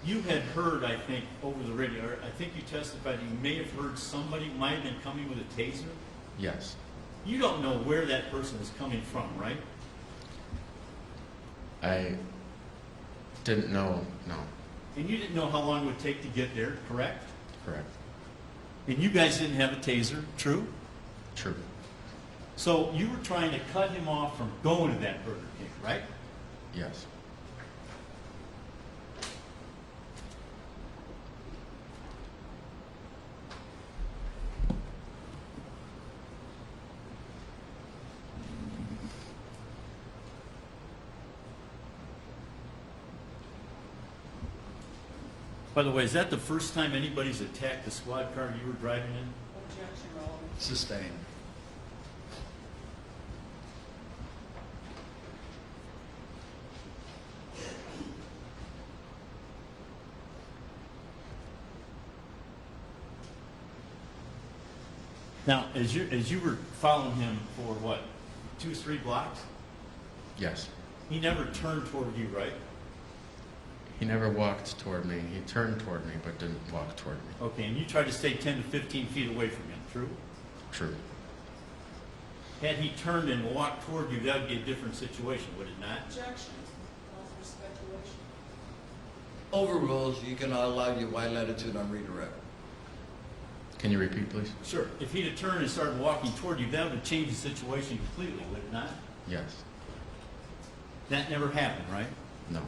you had heard, I think, over the radio, or I think you testified you may have heard somebody might have been coming with a taser. yes. You don't know where that person is coming from, right? I didn't know, no, And you didn't know how long it would take to get there, correct? correct. And you guys didn't have a taser, true? True, So you were trying to cut him off from going to that Burger King, right? yes, By the way, is that the first time anybody's attacked the squad car you were driving in? Objection, relevant. Sustained. Now, as you were following him for what, 2 or 3 blocks, yes. he never turned toward you, right? He never walked toward me. He turned toward me, but didn't walk toward me. Okay, and you tried to stay 10 to 15 feet away from him, true? True, Had he turned and walked toward you, that would be a different situation, would it not? Objection. Calls for speculation. Overrules, you can allow your wide latitude on redirect. can you repeat, please? Sure. If he'd have turned and started walking toward you, that would have changed the situation completely, would it not? Yes, That never happened, right? no,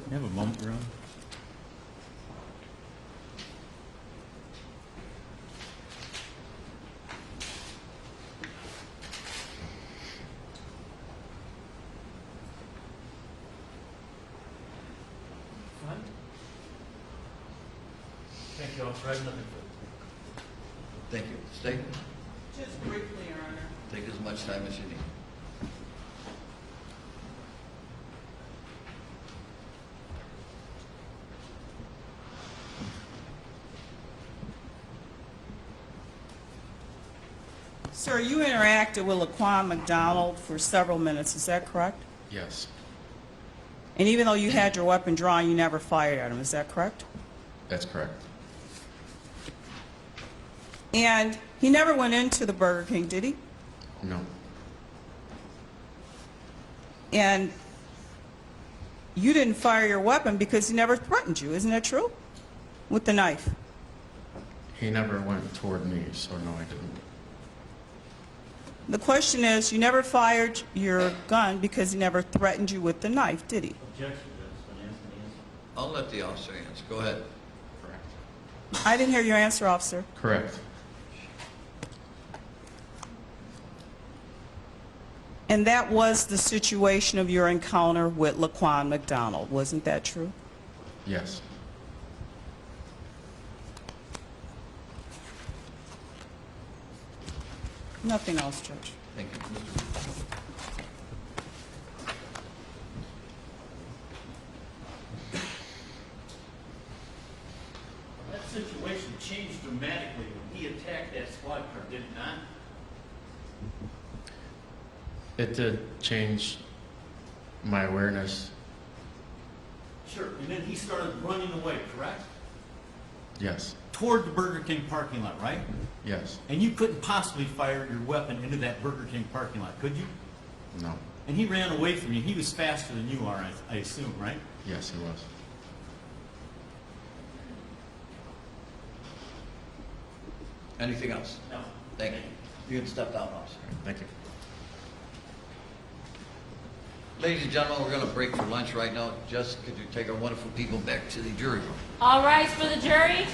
You have a moment, Ron? Thank you, Officer. I have nothing further. Thank you. State, Just briefly, Your Honor. take as much time as you need. Sir, you interact interacted with Laquan Mcdonald for several minutes, is that correct? Yes, And even though you had your weapon drawn, you never fired at him, is that correct? that's correct. And he never went into the Burger King, did he? No, And you didn't fire your weapon because he never threatened you, isn't that true? With the knife. he never went toward me, so no, I didn't. The question is, you never fired your gun because he never threatened you with the knife, did he? I'll let the officer answer. Go ahead. Correct. I didn't hear your answer, officer. Correct. And that was the situation of your encounter with Laquan Mcdonald, wasn't that true? Yes. Nothing else, Judge. Thank you. Mr. That situation changed dramatically when he attacked that squad car, did it not? It did change my awareness. Sure. And then he started running away, correct? Yes, Toward the Burger King parking lot, right? yes, And you couldn't possibly fire your weapon into that Burger King parking lot, could you? no, And he ran away from you. He was faster than you are, I assume, right? yes, he was. Anything else? No. Thank you. You can step down, officer. Thank you. Ladies and gentlemen, we're going to break for lunch right now. Just could you take our wonderful people back to the jury room? All rise for the jury.